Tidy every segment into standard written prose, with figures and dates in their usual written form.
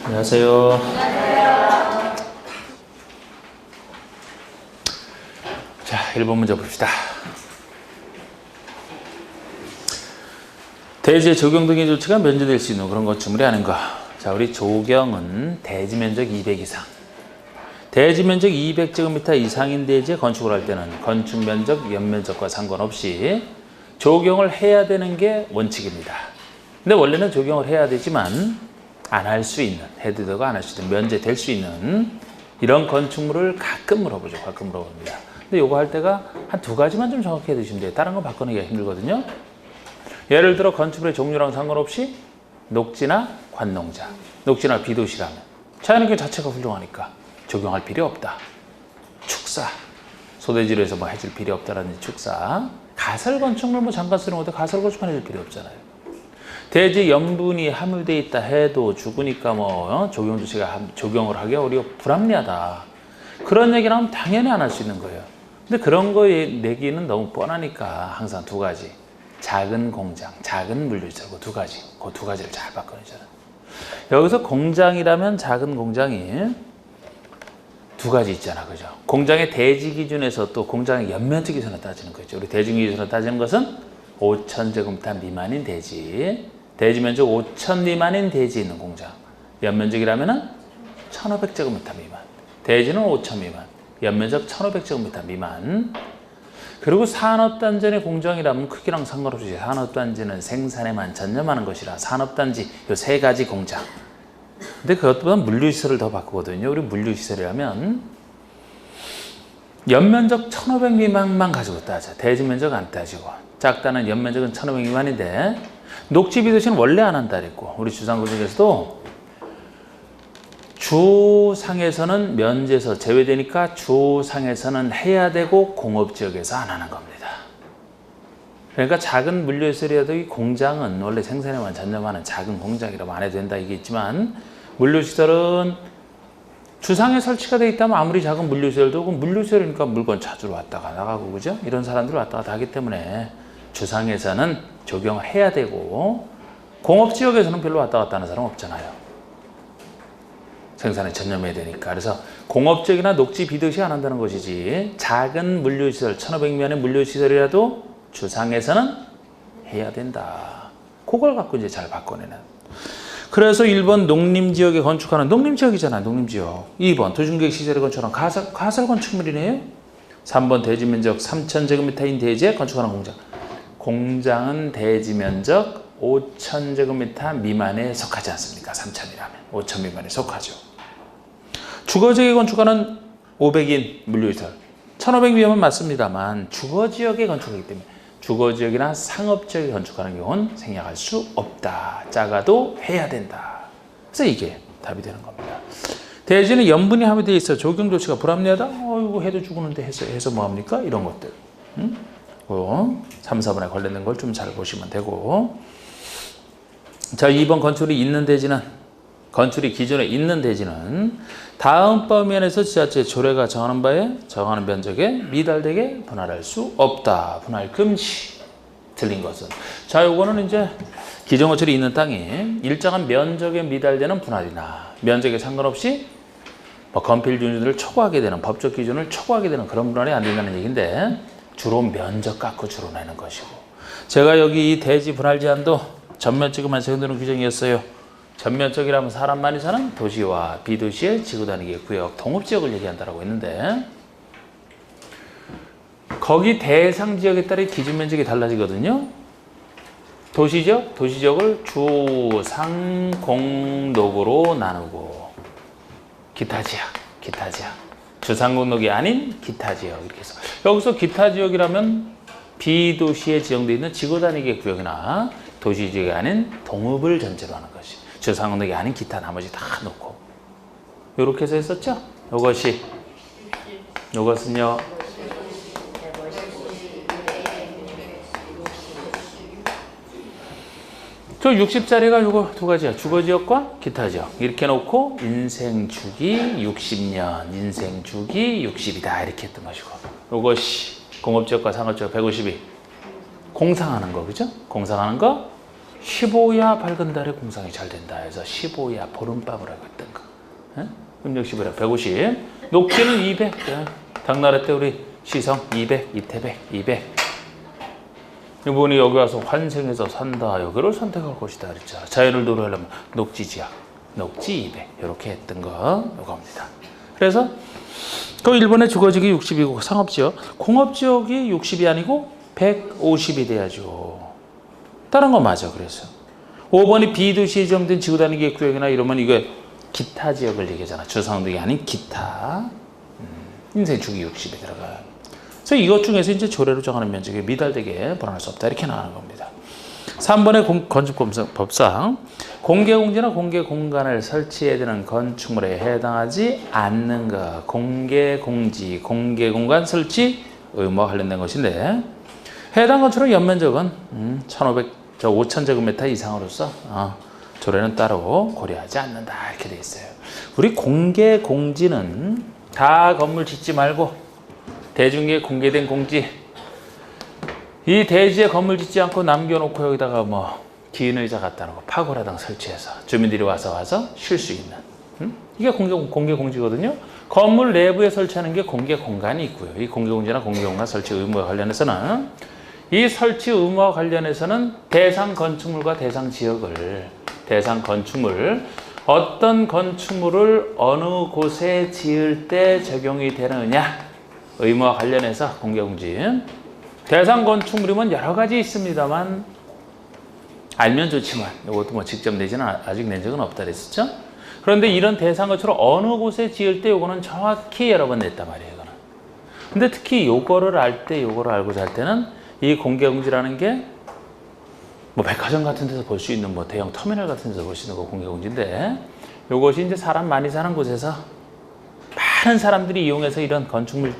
안녕하세요. 자, 1번 문제 봅시다. 대지의 조경 등의 조치가 면제될 수 있는 그런 건축물이 아닌가. 자, 우리 조경은 대지 면적 200 이상. 대지 면적 200제곱미터 이상인 대지에 건축을 할 때는 건축 면적, 연면적과 상관없이 조경을 해야 되는 게 원칙입니다. 근데 원래는 조경을 해야 되지만 안 할 수 있는, 해도 되고 안 할 수 있는, 면제될 수 있는 이런 건축물을 가끔 물어보죠. 가끔 물어봅니다. 근데 요거 할 때가 한 두 가지만 좀 정확히 해두시면 돼요. 다른 거 바꾸기가 힘들거든요. 예를 들어 건축물의 종류랑 상관없이 녹지나 관농자, 녹지나 비도시라면 자연환경 자체가 훌륭하니까 적용할 필요 없다. 축사, 소대지로 해서 뭐 해줄 필요 없다라는 축사. 가설 건축물 뭐 잠깐 쓰는 것도 가설 건축만 해줄 필요 없잖아요. 대지 염분이 함유되어 있다 해도 죽으니까 뭐 조경 조치가 적용을 하기가 어려워 불합리하다. 그런 얘기를 하면 당연히 안 할 수 있는 거예요. 근데 그런 거 내기는 너무 뻔하니까 항상 두 가지. 작은 공장, 작은 물류시설 그 두 가지. 그 두 가지를 잘 바꿔내잖아요. 여기서 공장이라면 작은 공장이 두 가지 있잖아. 그죠? 공장의 대지 기준에서 또 공장의 연면적 기준으로 따지는 거죠. 우리 대지 기준으로 따지는 것은 5,000제곱미터 미만인 대지. 대지 면적 5,000 미만인 대지 있는 공장. 연면적이라면은 1,500제곱미터 미만. 대지는 5,000 미만. 연면적 1,500제곱미터 미만. 그리고 산업단지 내 공장이라면 크기랑 상관없이 산업단지는 생산에만 전념하는 것이라 산업단지 이 세 가지 공장. 근데 그것보다 물류시설을 더 바꾸거든요. 우리 물류시설이라면 연면적 1,500 미만만 가지고 따져. 대지 면적 안 따지고. 작다는 연면적은 1,500 미만인데 녹지 비도시는 원래 안 한다 그랬고 우리 주상구 중에서도 주상에서는 면제에서 제외되니까 주상에서는 해야 되고 공업지역에서 안 하는 겁니다. 그러니까 작은 물류시설이라도 이 공장은 원래 생산에만 전념하는 작은 공장이라고 안 해도 된다 이게 있지만 물류시설은 주상에 설치가 되어 있다면 아무리 작은 물류시설도 물류시설이니까 물건 찾으러 왔다가 나가고 그죠? 이런 사람들이 왔다 갔다 하기 때문에 주상에서는 적용을 해야 되고 공업지역에서는 별로 왔다 갔다 하는 사람 없잖아요. 생산에 전념해야 되니까. 그래서 공업지역이나 녹지 비도시 안 한다는 것이지 작은 물류시설 1,500명의 물류시설이라도 주상에서는 해야 된다. 그걸 갖고 이제 잘 바꿔내는. 그래서 1번 농림지역에 건축하는 농림지역이잖아요. 농림지역. 2번 도중계획시설에 건축하는 가설 건축물이네요. 3번 대지면적 3,000제곱미터인 대지에 건축하는 공장. 공장은 대지면적 5,000제곱미터 미만에 속하지 않습니까? 3,000이라면 5,000 미만에 속하죠. 주거지역에 건축하는 500인 물류시설 1,500 미만은 맞습니다만 주거지역에 건축하기 때문에 주거지역이나 상업지역에 건축하는 경우는 생략할 수 없다. 작아도 해야 된다. 그래서 이게 답이 되는 겁니다. 대지는 염분이 함유되어 있어 조경 조치가 불합리하다? 이거 해도 죽는데 해서 뭐합니까? 이런 것들. 3, 4번에 관련된 걸 좀 잘 보시면 되고. 자, 2번 건축이 있는 대지는 건축이 기존에 있는 대지는 다음법 면에서 지자체 조례가 정하는 바에 정하는 면적에 미달되게 분할할 수 없다. 분할 금지. 틀린 것은. 자, 요거는 이제 기존 건축이 있는 땅이 일정한 면적에 미달되는 분할이나 면적에 상관없이 뭐 건필 기준을 초과하게 되는 법적 기준을 초과하게 되는 그런 분할이 안 된다는 얘기인데 주로 면적 갖고 주로 내는 것이고 제가 여기 이 대지 분할 제한도 전면적으로만 적용되는 규정이었어요. 전면적이라면 사람 많이 사는 도시와 비도시의 지구단위계 구역, 동업지역을 얘기한다고 했는데 거기 대상 지역에 따라 기준 면적이 달라지거든요. 도시지역을 주상공록으로 나누고 기타 지역. 주상공록이 아닌 기타 지역 이렇게 해서 여기서 기타 지역이라면 비도시에 지정되어 있는 지구단위계 구역이나 도시지역이 아닌 동읍을 전제로 하는 것이 주상공록이 아닌 기타 나머지 다 놓고 이렇게 해서 했었죠. 이것은요 저 60짜리가 요거 두 가지야. 주거지역과 기타지역. 이렇게 놓고 인생주기 60년, 인생주기 60이다. 이렇게 했던 것이고. 요것이 공업지역과 상업지역 152. 공상하는 거, 그죠? 공상하는 거 15야 밝은 달에 공상이 잘 된다 해서 15야 보름밤을 하고 있던 거. 음력 15야 150. 녹지는 200. 당나라 때 우리 시성 200, 이태백 200. 이분이 여기 와서 환생해서 산다. 여기를 선택할 것이다 그랬죠. 자연을 노래하려면 녹지지약, 녹지 200 이렇게 했던 거 이겁니다. 그래서 그 일본의 주거지역이 60이고 상업지역, 공업지역이 60이 아니고 150이 돼야죠. 다른 건 맞아. 그래서 5번이 비도시에 지정된 지구단위 계획구역이나 이러면 이거 기타 지역을 얘기하잖아. 주상등이 아닌 기타. 인생 주기 60에 들어가. 그래서 이것 중에서 이제 조례로 정하는 면적이 미달되게 불안할 수 없다 이렇게 나가는 겁니다. 3번의 건축법상 공개공지나 공개공간을 설치해야 되는 건축물에 해당하지 않는 것. 공개공지, 공개공간 설치 의무와 관련된 것인데 해당 건축의 연면적은 5,000제곱미터 이상으로서 조례는 따로 고려하지 않는다 이렇게 돼 있어요. 우리 공개공지는 다 건물 짓지 말고 대중에 공개된 공지, 이 대지에 건물 짓지 않고 남겨놓고 여기다가 뭐 긴 의자 갖다 놓고 파고라당 설치해서 주민들이 와서 쉴 수 있는, 이게 공개 공지거든요. 건물 내부에 설치하는 게 공개 공간이 있고요. 이 공개 공지나 공개 공간 설치 의무와 관련해서는 이 설치 의무와 관련해서는 대상 건축물과 대상 지역을, 대상 건축물, 어떤 건축물을 어느 곳에 지을 때 적용이 되느냐 의무와 관련해서 공개공지. 대상 건축물이면 여러 가지 있습니다만 알면 좋지만 이것도 뭐 직접 내지는 아직 낸 적은 없다 그랬었죠. 그런데 이런 대상 건축을 어느 곳에 지을 때 이거는 정확히 여러 번 냈단 말이에요. 이거는. 근데 특히 요거를 알 때, 요거를 알고 잘 때는 이 공개공지라는 게 뭐 백화점 같은 데서 볼 수 있는 뭐 대형 터미널 같은 데서 볼 수 있는 거 공개공지인데, 요것이 이제 사람 많이 사는 곳에서 많은 사람들이 이용해서 이런 건축물,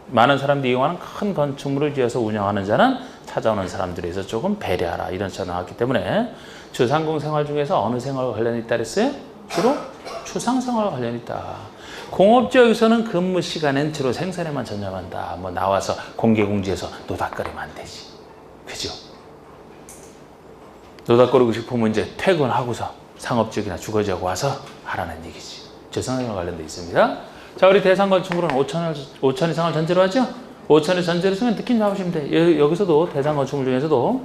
많은 사람들이 이용하는 큰 건축물을 지어서 운영하는 자는 찾아오는 사람들에서 조금 배려하라 이런 차 나왔기 때문에 주상공 생활 중에서 어느 생활과 관련이 있다 그랬어요? 주로 추상생활과 관련이 있다. 공업지역에서는 근무 시간엔 주로 생산에만 전념한다. 뭐 나와서 공개공지에서 노닥거리면 안 되지. 그죠? 노닥거리고 싶으면 이제 퇴근하고서 상업지역이나 주거지역 와서 하라는 얘기지. 주상생활과 관련돼 있습니다. 자, 우리 대상 건축물은 5천 이상을 전제로 하죠? 5천을 전제로 쓰면 느낌 잡으시면 돼. 여기서도 대상 건축물 중에서도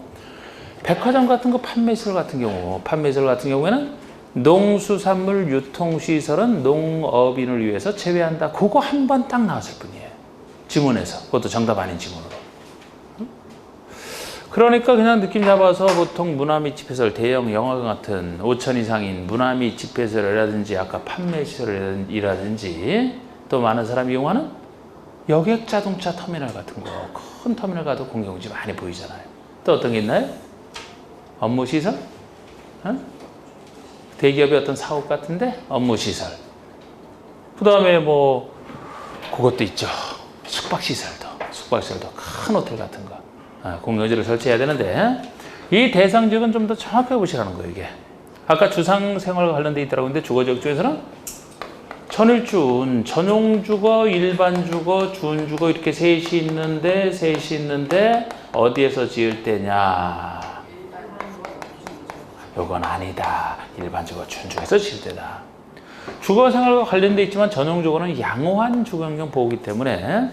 백화점 같은 거 판매시설 같은 경우에는 농수산물 유통시설은 농업인을 위해서 제외한다. 그거 한 번 딱 나왔을 뿐이에요. 지문에서. 그것도 정답 아닌 지문으로. 그러니까 그냥 느낌 잡아서 보통 문화및 집회시설, 대형 영화관 같은 5천 이상인 문화및 집회시설이라든지 아까 판매시설이라든지 또 많은 사람이 이용하는 여객 자동차 터미널 같은 거, 큰 터미널 가도 공개공지 많이 보이잖아요. 또 어떤 게 있나요? 업무시설? 대기업의 어떤 사업 같은데 업무시설. 그 다음에 뭐 그것도 있죠. 숙박시설도 큰 호텔 같은 거 공개공지를 설치해야 되는데 이 대상 지역은 좀 더 정확하게 보시라는 거예요. 이게 아까 주상생활과 관련돼 있더라고. 근데 주거지역 중에서는 전일준, 전용주거, 일반주거, 준주거 이렇게 셋이 있는데 어디에서 지을 때냐? 요건 아니다. 일반주거, 준주거에서 지을 때다. 주거생활과 관련돼 있지만 전용주거는 양호한 주거환경 보호기 때문에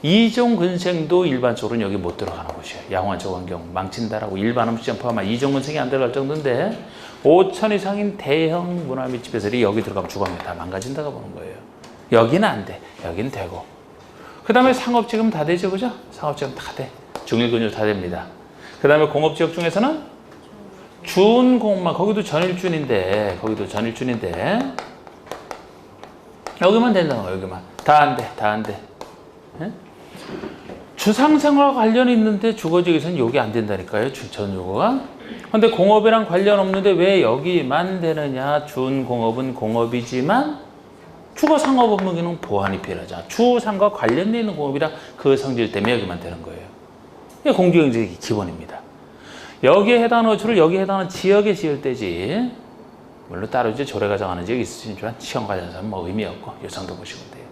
이종 근생도 일반적으로는 여기 못 들어가는 곳이에요. 양호한 주거환경 망친다라고 일반 음식점 포함한 이종 근생이 안 들어갈 정도인데 5천 이상인 대형 문화 및 집회시설이 여기 들어가면 주거환경이 다 망가진다고 보는 거예요. 여기는 안 돼. 여기는 되고. 그 다음에 상업지역은 다 되죠. 그죠? 상업지역은 다 돼. 중일근육 다 됩니다. 그 다음에 공업지역 중에서는 준공업만, 거기도 전일준인데 여기만 된다는 거예요. 여기만. 다 안 돼. 예? 주상생활과 관련이 있는데 주거지역에서는 여기 안 된다니까요. 전유고가. 근데 공업이랑 관련 없는데 왜 여기만 되느냐? 준공업은 공업이지만 주거상업 업무기는 보완이 필요하잖아. 주상과 관련되어 있는 공업이라 그 성질 때문에 여기만 되는 거예요. 이게 공개공지의 기본입니다. 여기에 해당하는 호출을 여기에 해당하는 지역에 지을 때지. 물론 따로 이제 조례가 정하는 지역이 있으시지만 시험 관련해서는 뭐 의미 없고 이 정도 보시면 돼요.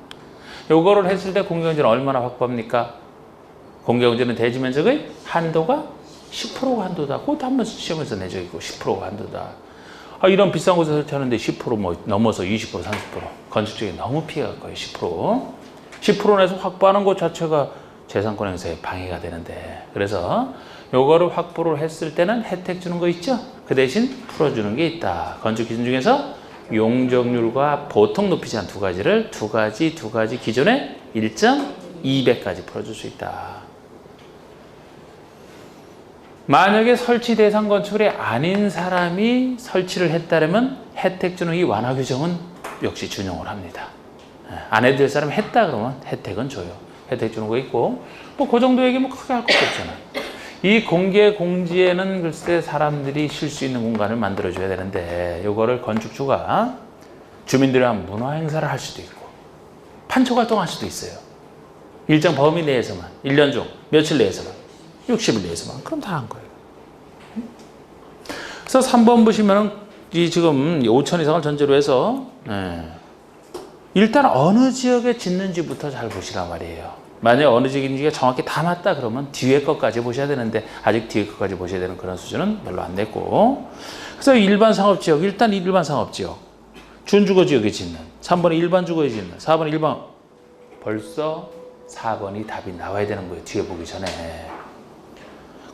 요거를 했을 때 공개공지는 얼마나 확보합니까? 공개공지는 대지 면적의 한도가 10%가 한도다. 그것도 한번 시험에서 내 적이 있고 10%가 한도다. 이런 비싼 곳에 설치하는데 10% 뭐 넘어서 20%, 30% 건축적이 너무 피해갈 거예요. 10% 내서 확보하는 것 자체가 재산권 행사에 방해가 되는데, 그래서 요거를 확보를 했을 때는 혜택 주는 거 있죠? 그 대신 풀어주는 게 있다. 건축 기준 중에서 용적률과 보통 높이 제한 두 가지 기존에 1.2배까지 풀어줄 수 있다. 만약에 설치 대상 건축물이 아닌 사람이 설치를 했다면 혜택 주는 이 완화 규정은 역시 준용을 합니다. 안 해도 될 사람이 했다 그러면 혜택은 줘요. 혜택 주는 거 있고, 뭐 그 정도 얘기 뭐 크게 할 것도 없잖아. 이 공개 공지에는 글쎄 사람들이 쉴 수 있는 공간을 만들어줘야 되는데, 이거를 건축주가 주민들이랑 문화 행사를 할 수도 있고, 판촉 활동할 수도 있어요. 일정 범위 내에서만, 1년 중 며칠 내에서만, 60일 내에서만, 그럼 다 한 거예요. 그래서 3번 보시면은 이 지금 5천 이상을 전제로 해서 일단 어느 지역에 짓는지부터 잘 보시란 말이에요. 만약에 어느 지역인지가 정확히 다 맞다 그러면 뒤에 것까지 보셔야 되는데, 아직 뒤에 것까지 보셔야 되는 그런 수준은 별로 안 됐고, 그래서 일반 상업지역, 일단 일반 상업지역 준주거 지역에 짓는, 3번에 일반 주거에 짓는, 4번에 일반, 벌써 4번이 답이 나와야 되는 거예요. 뒤에 보기 전에.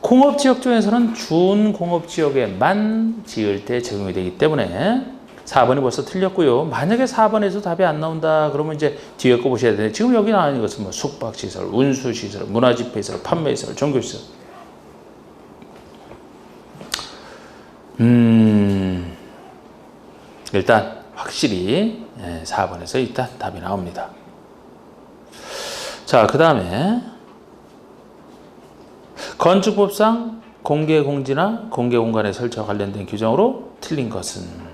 공업지역 중에서는 준공업지역에만 지을 때 적용이 되기 때문에 4번이 벌써 틀렸고요. 만약에 4번에서 답이 안 나온다 그러면 이제 뒤에 거 보셔야 되는데, 지금 여기 나와 있는 것은 뭐 숙박시설, 운수시설, 문화집회시설, 판매시설, 종교시설. 일단 확실히 4번에서 일단 답이 나옵니다. 자, 그 다음에 건축법상 공개공지나 공개공간의 설치와 관련된 규정으로 틀린 것은,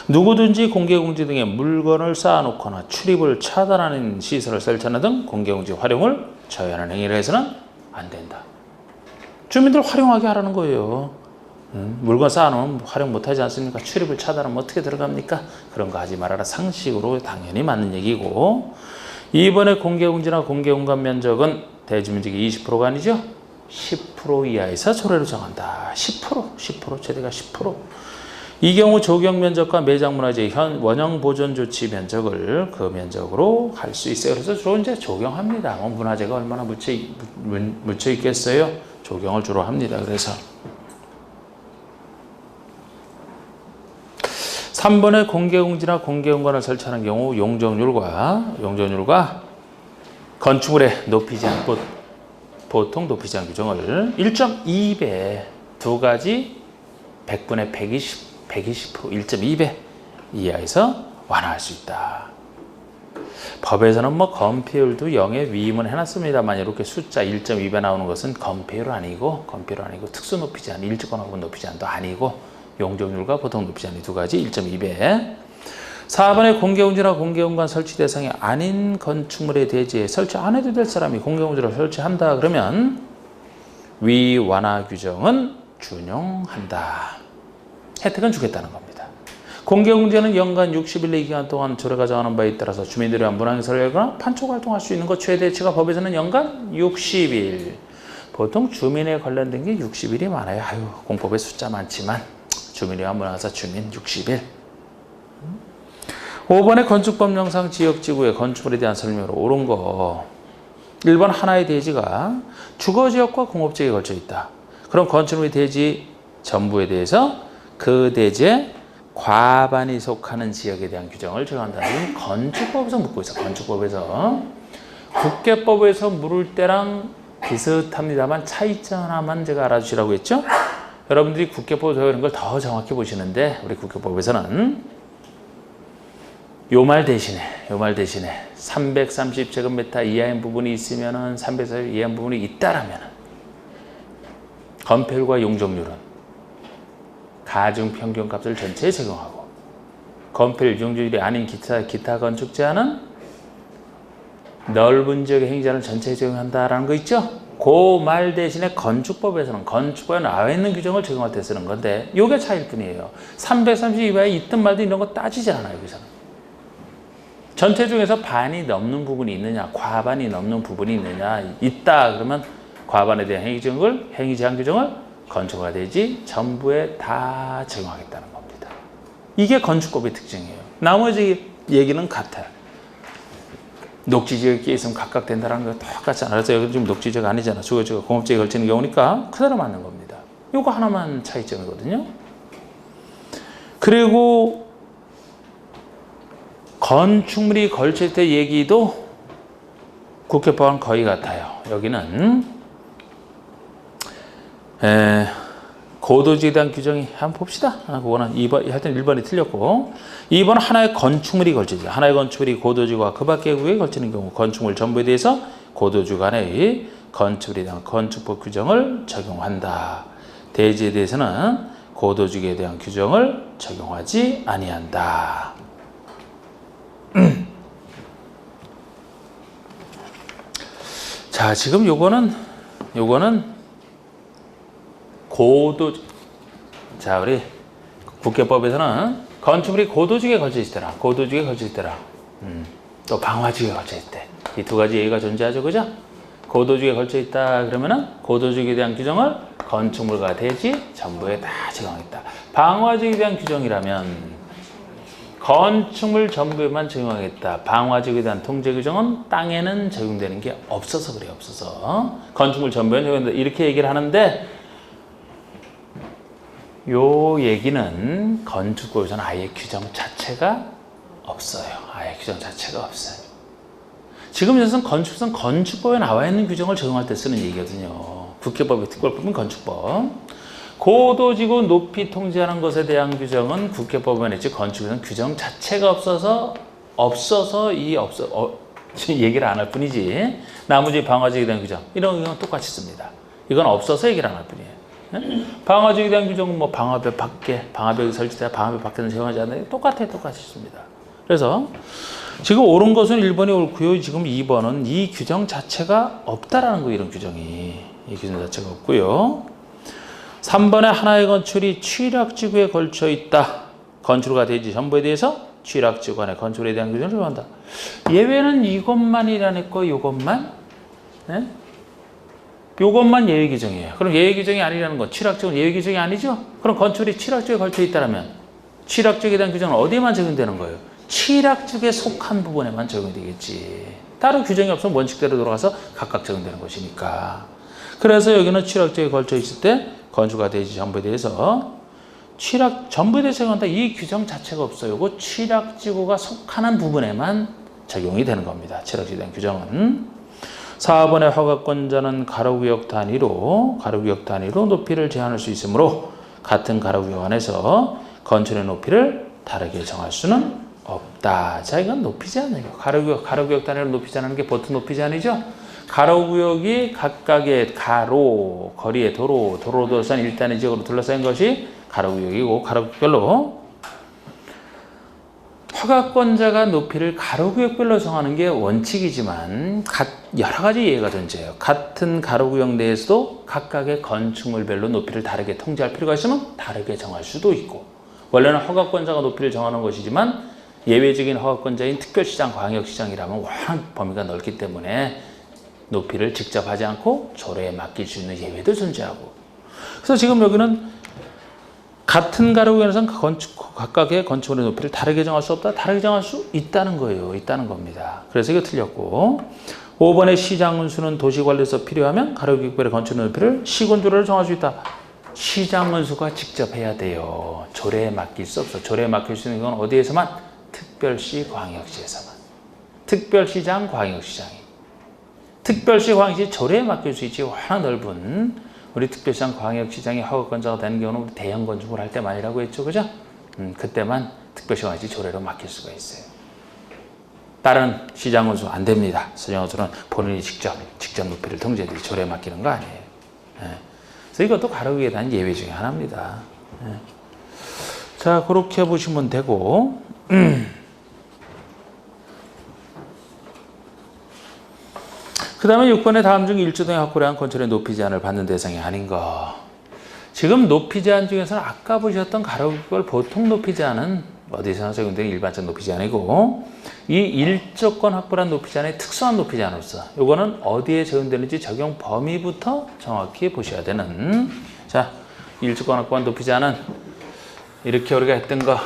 누구든지 공개공지 등에 물건을 쌓아놓거나 출입을 차단하는 시설을 설치하는 등 공개공지 활용을 저해하는 행위를 해서는 안 된다. 주민들 활용하게 하라는 거예요. 물건 쌓아놓으면 활용 못하지 않습니까? 출입을 차단하면 어떻게 들어갑니까? 그런 거 하지 말아라. 상식으로 당연히 맞는 얘기고, 이번에 공개공지나 공개공간 면적은 대지면적이 20%가 아니죠? 10% 이하에서 조례로 정한다. 10%, 최대가 10%. 이 경우 조경 면적과 매장문화재 현 원형 보존 조치 면적을 그 면적으로 할 수 있어요. 그래서 주로 이제 조경합니다. 문화재가 얼마나 묻혀 있겠어요? 조경을 주로 합니다. 그래서 3번에 공개공지나 공개공간을 설치하는 경우 용적률과 건축물의 높이 제한, 보통 높이 제한 규정을 1.2배 두 가지 100분의 120%, 1.2배 이하에서 완화할 수 있다. 법에서는 뭐 건폐율도 0에 위임을 해놨습니다만, 이렇게 숫자 1.2배 나오는 것은 건폐율 아니고 특수 높이 제한, 일직권화분 높이 제한도 아니고 용적률과 보통 높이 제한이 두 가지 1.2배. 4번에 공개공지나 공개공간 설치 대상이 아닌 건축물의 대지에 설치 안 해도 될 사람이 공개공지를 설치한다 그러면 위 완화 규정은 준용한다. 혜택은 주겠다는 겁니다. 공개공지는 연간 60일 기간 동안 조례가 정하는 바에 따라서 주민들이 문화행사를 하거나 판촉 활동할 수 있는 것 최대치가 법에서는 연간 60일. 보통 주민에 관련된 게 60일이 많아요. 공법에 숫자 많지만 주민이와 문화사 주민 60일. 5번의 건축법령상 지역지구의 건축물에 대한 설명으로 옳은 거. 1번 하나의 대지가 주거지역과 공업지역에 걸쳐 있다. 그럼 건축물의 대지 전부에 대해서 그 대지에 과반이 속하는 지역에 대한 규정을 적용한다. 지금 건축법에서 묻고 있어. 건축법에서. 국계법에서 물을 때랑 비슷합니다만 차이점 하나만 제가 알아주시라고 했죠. 여러분들이 국계법 이런 걸 더 정확히 보시는데, 우리 국계법에서는 요 말 대신에 330제곱미터 이하인 부분이 있으면은 330 이하인 부분이 있다라면 건폐율과 용적률은 가중 평균값을 전체에 적용하고, 건폐율 용적률이 아닌 기타 건축 제한은 넓은 지역의 행위자는 전체에 적용한다라는 거 있죠? 그 말 대신에 건축법에 나와 있는 규정을 적용할 때 쓰는 건데, 요게 차이일 뿐이에요. 330 이하에 있든 말든 이런 거 따지지 않아요. 여기서는. 전체 중에서 반이 넘는 부분이 있느냐, 과반이 넘는 부분이 있느냐, 있다 그러면 과반에 대한 행위 제한 규정을 건축허가 대지 전부에 다 적용하겠다는 겁니다. 이게 건축법의 특징이에요. 나머지 얘기는 같아요. 녹지지역에 끼어 있으면 각각 된다는 거 똑같잖아. 그래서 여기 지금 녹지지역 아니잖아. 주거지가 공업지에 걸치는 경우니까 그대로 맞는 겁니다. 요거 하나만 차이점이거든요. 그리고 건축물이 걸칠 때 얘기도 국회법은 거의 같아요. 여기는 고도지에 대한 규정이 한번 봅시다. 그거는 2번, 하여튼 1번이 틀렸고 2번은 하나의 건축물이 걸치죠. 하나의 건축물이 고도지구와 그 밖의 구역에 걸치는 경우 건축물 전부에 대해서 고도지구 간의 건축물에 대한 건축법 규정을 적용한다. 대지에 대해서는 고도지구에 대한 규정을 적용하지 아니한다. 자, 지금 요거는 자, 우리 국회법에서는 건축물이 고도지구에 걸쳐 있더라. 고도지구에 걸쳐 있더라. 또 방화지구에 걸쳐 있대. 이 두 가지 예의가 존재하죠. 그죠? 고도지구에 걸쳐 있다 그러면은 고도지구에 대한 규정을 건축물과 대지 전부에 다 적용하겠다. 방화지구에 대한 규정이라면 건축물 전부에만 적용하겠다. 방화지구에 대한 통제 규정은 땅에는 적용되는 게 없어서 그래요. 없어서. 건축물 전부에는 적용된다. 이렇게 얘기를 하는데 요 얘기는 건축법에서는 아예 규정 자체가 없어요. 아예 규정 자체가 없어요. 지금 여기서는 건축법에 나와 있는 규정을 적용할 때 쓰는 얘기거든요. 국회법의 특별법은 건축법. 고도지구 높이 통제하는 것에 대한 규정은 국회법에 있지 건축에서는 규정 자체가 없어서 얘기를 안 할 뿐이지. 나머지 방화지구에 대한 규정 이런 경우는 똑같이 씁니다. 이건 없어서 얘기를 안 할 뿐이에요. 방화지구에 대한 규정은 뭐 방화벽 밖에, 방화벽이 설치되어 방화벽 밖에는 적용하지 않는 똑같이 씁니다. 그래서 지금 옳은 것은 1번이 옳고요. 지금 2번은 이 규정 자체가 없다라는 거예요. 이런 규정이. 이 규정 자체가 없고요. 3번에 하나의 건축물이 취락지구에 걸쳐 있다. 건축허가 대지 전부에 대해서 취락지구 안에 건축물에 대한 규정을 적용한다. 예외는 이것만이라니까 요것만? 네? 요것만 예외 규정이에요. 그럼 예외 규정이 아니라는 건 취락지구는 예외 규정이 아니죠? 그럼 건축물이 취락지구에 걸쳐 있다면 취락지구에 대한 규정은 어디에만 적용되는 거예요? 취락지구에 속한 부분에만 적용이 되겠지. 따로 규정이 없으면 원칙대로 돌아가서 각각 적용되는 것이니까. 그래서 여기는 취락지구에 걸쳐 있을 때 건축허가 대지 전부에 대해서 전부에 대해서 적용한다. 이 규정 자체가 없어요. 이거 취락지구가 속하는 부분에만 적용이 되는 겁니다. 취락지구에 대한 규정은. 4번의 허가권자는 가로구역 단위로 높이를 제한할 수 있으므로 같은 가로구역 안에서 건축의 높이를 다르게 정할 수는 없다. 자, 이건 높이 제한이에요. 가로구역 단위로 높이 제한하는 게 보통 높이 제한이죠. 가로구역이 각각의 거리의 도로 둘러싼 일단의 지역으로 둘러싼 것이 가로구역이고 가로구역별로 허가권자가 높이를 가로구역별로 정하는 게 원칙이지만 여러 가지 예외가 존재해요. 같은 가로구역 내에서도 각각의 건축물별로 높이를 다르게 통제할 필요가 있으면 다르게 정할 수도 있고 원래는 허가권자가 높이를 정하는 것이지만 예외적인 허가권자인 특별시장, 광역시장이라면 워낙 범위가 넓기 때문에 높이를 직접 하지 않고 조례에 맡길 수 있는 예외도 존재하고 그래서 지금 여기는 같은 가로구역에서는 각각의 건축물의 높이를 다르게 정할 수 없다. 다르게 정할 수 있다는 거예요. 있다는 겁니다. 그래서 이거 틀렸고 5번의 시장운수는 도시관리에서 필요하면 가로구역별의 건축물의 높이를 시군조례로 정할 수 있다. 시장운수가 직접 해야 돼요. 조례에 맡길 수 없어. 조례에 맡길 수 있는 건 어디에서만? 특별시, 광역시에서만. 특별시장, 광역시장이. 특별시, 광역시 조례에 맡길 수 있지. 워낙 넓은 우리 특별시장, 광역시장이 허가권자가 되는 경우는 대형 건축을 할 때만이라고 했죠. 그죠? 그때만 특별시, 광역시 조례로 맡길 수가 있어요. 다른 시장운수 안 됩니다. 시장운수는 본인이 직접 높이를 통제해서 조례에 맡기는 거 아니에요. 네. 그래서 이것도 가로구역에 대한 예외 중에 하나입니다. 네. 자, 그렇게 보시면 되고 그 다음에 6번에 다음 중 일조 등의 확보를 한 건축의 높이 제한을 받는 대상이 아닌 거. 지금 높이 제한 중에서는 아까 보셨던 가로구역을 보통 높이 제한은 어디서나 적용되는 일반적 높이 제한이고, 이 일조건 확보란 높이 제한의 특수한 높이 제한으로서 요거는 어디에 적용되는지 적용 범위부터 정확히 보셔야 되는. 자, 일조건 확보한 높이 제한은 이렇게 우리가 했던 거,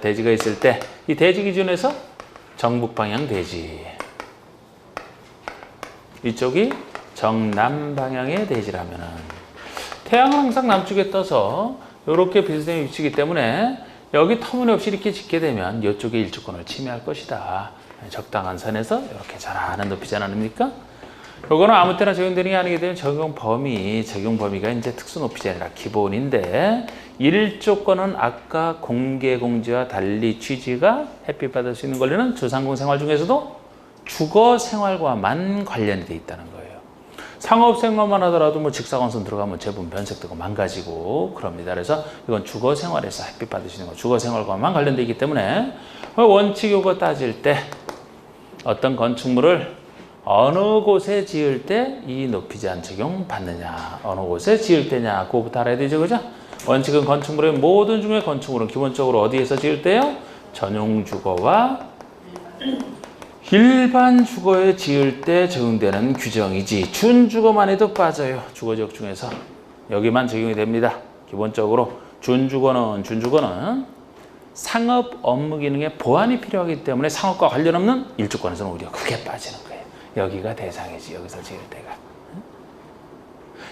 대지가 있을 때 이 대지 기준에서 정북 방향 대지, 이쪽이 정남 방향의 대지라면은 태양은 항상 남쪽에 떠서 이렇게 비슷한 위치이기 때문에 여기 터무니없이 이렇게 짓게 되면 이쪽의 일조권을 침해할 것이다. 적당한 선에서 이렇게 잘하는 높이지 않습니까? 요거는 아무 때나 적용되는 게 아니기 때문에 적용 범위가 이제 특수 높이지 아니라 기본인데, 일조권은 아까 공개 공지와 달리 취지가 햇빛 받을 수 있는 권리는 주상공 생활 중에서도 주거 생활과만 관련이 돼 있다는 거예요. 상업 생활만 하더라도 뭐 직사광선 들어가면 제품 변색되고 망가지고 그럽니다. 그래서 이건 주거 생활에서 햇빛 받으시는 거, 주거 생활과만 관련되어 있기 때문에 원칙 요거 따질 때 어떤 건축물을 어느 곳에 지을 때 이 높이 제한 적용 받느냐, 어느 곳에 지을 때냐, 그거부터 알아야 되죠, 그죠? 원칙은 건축물의 모든 중에 건축물은 기본적으로 어디에서 지을 때요? 전용 주거와 일반 주거에 지을 때 적용되는 규정이지, 준주거만 해도 빠져요. 주거지역 중에서 여기만 적용이 됩니다. 기본적으로 준주거는 상업 업무 기능에 보완이 필요하기 때문에 상업과 관련 없는 일주권에서는 오히려 크게 빠지는 거예요. 여기가 대상이지, 여기서 지을 때가.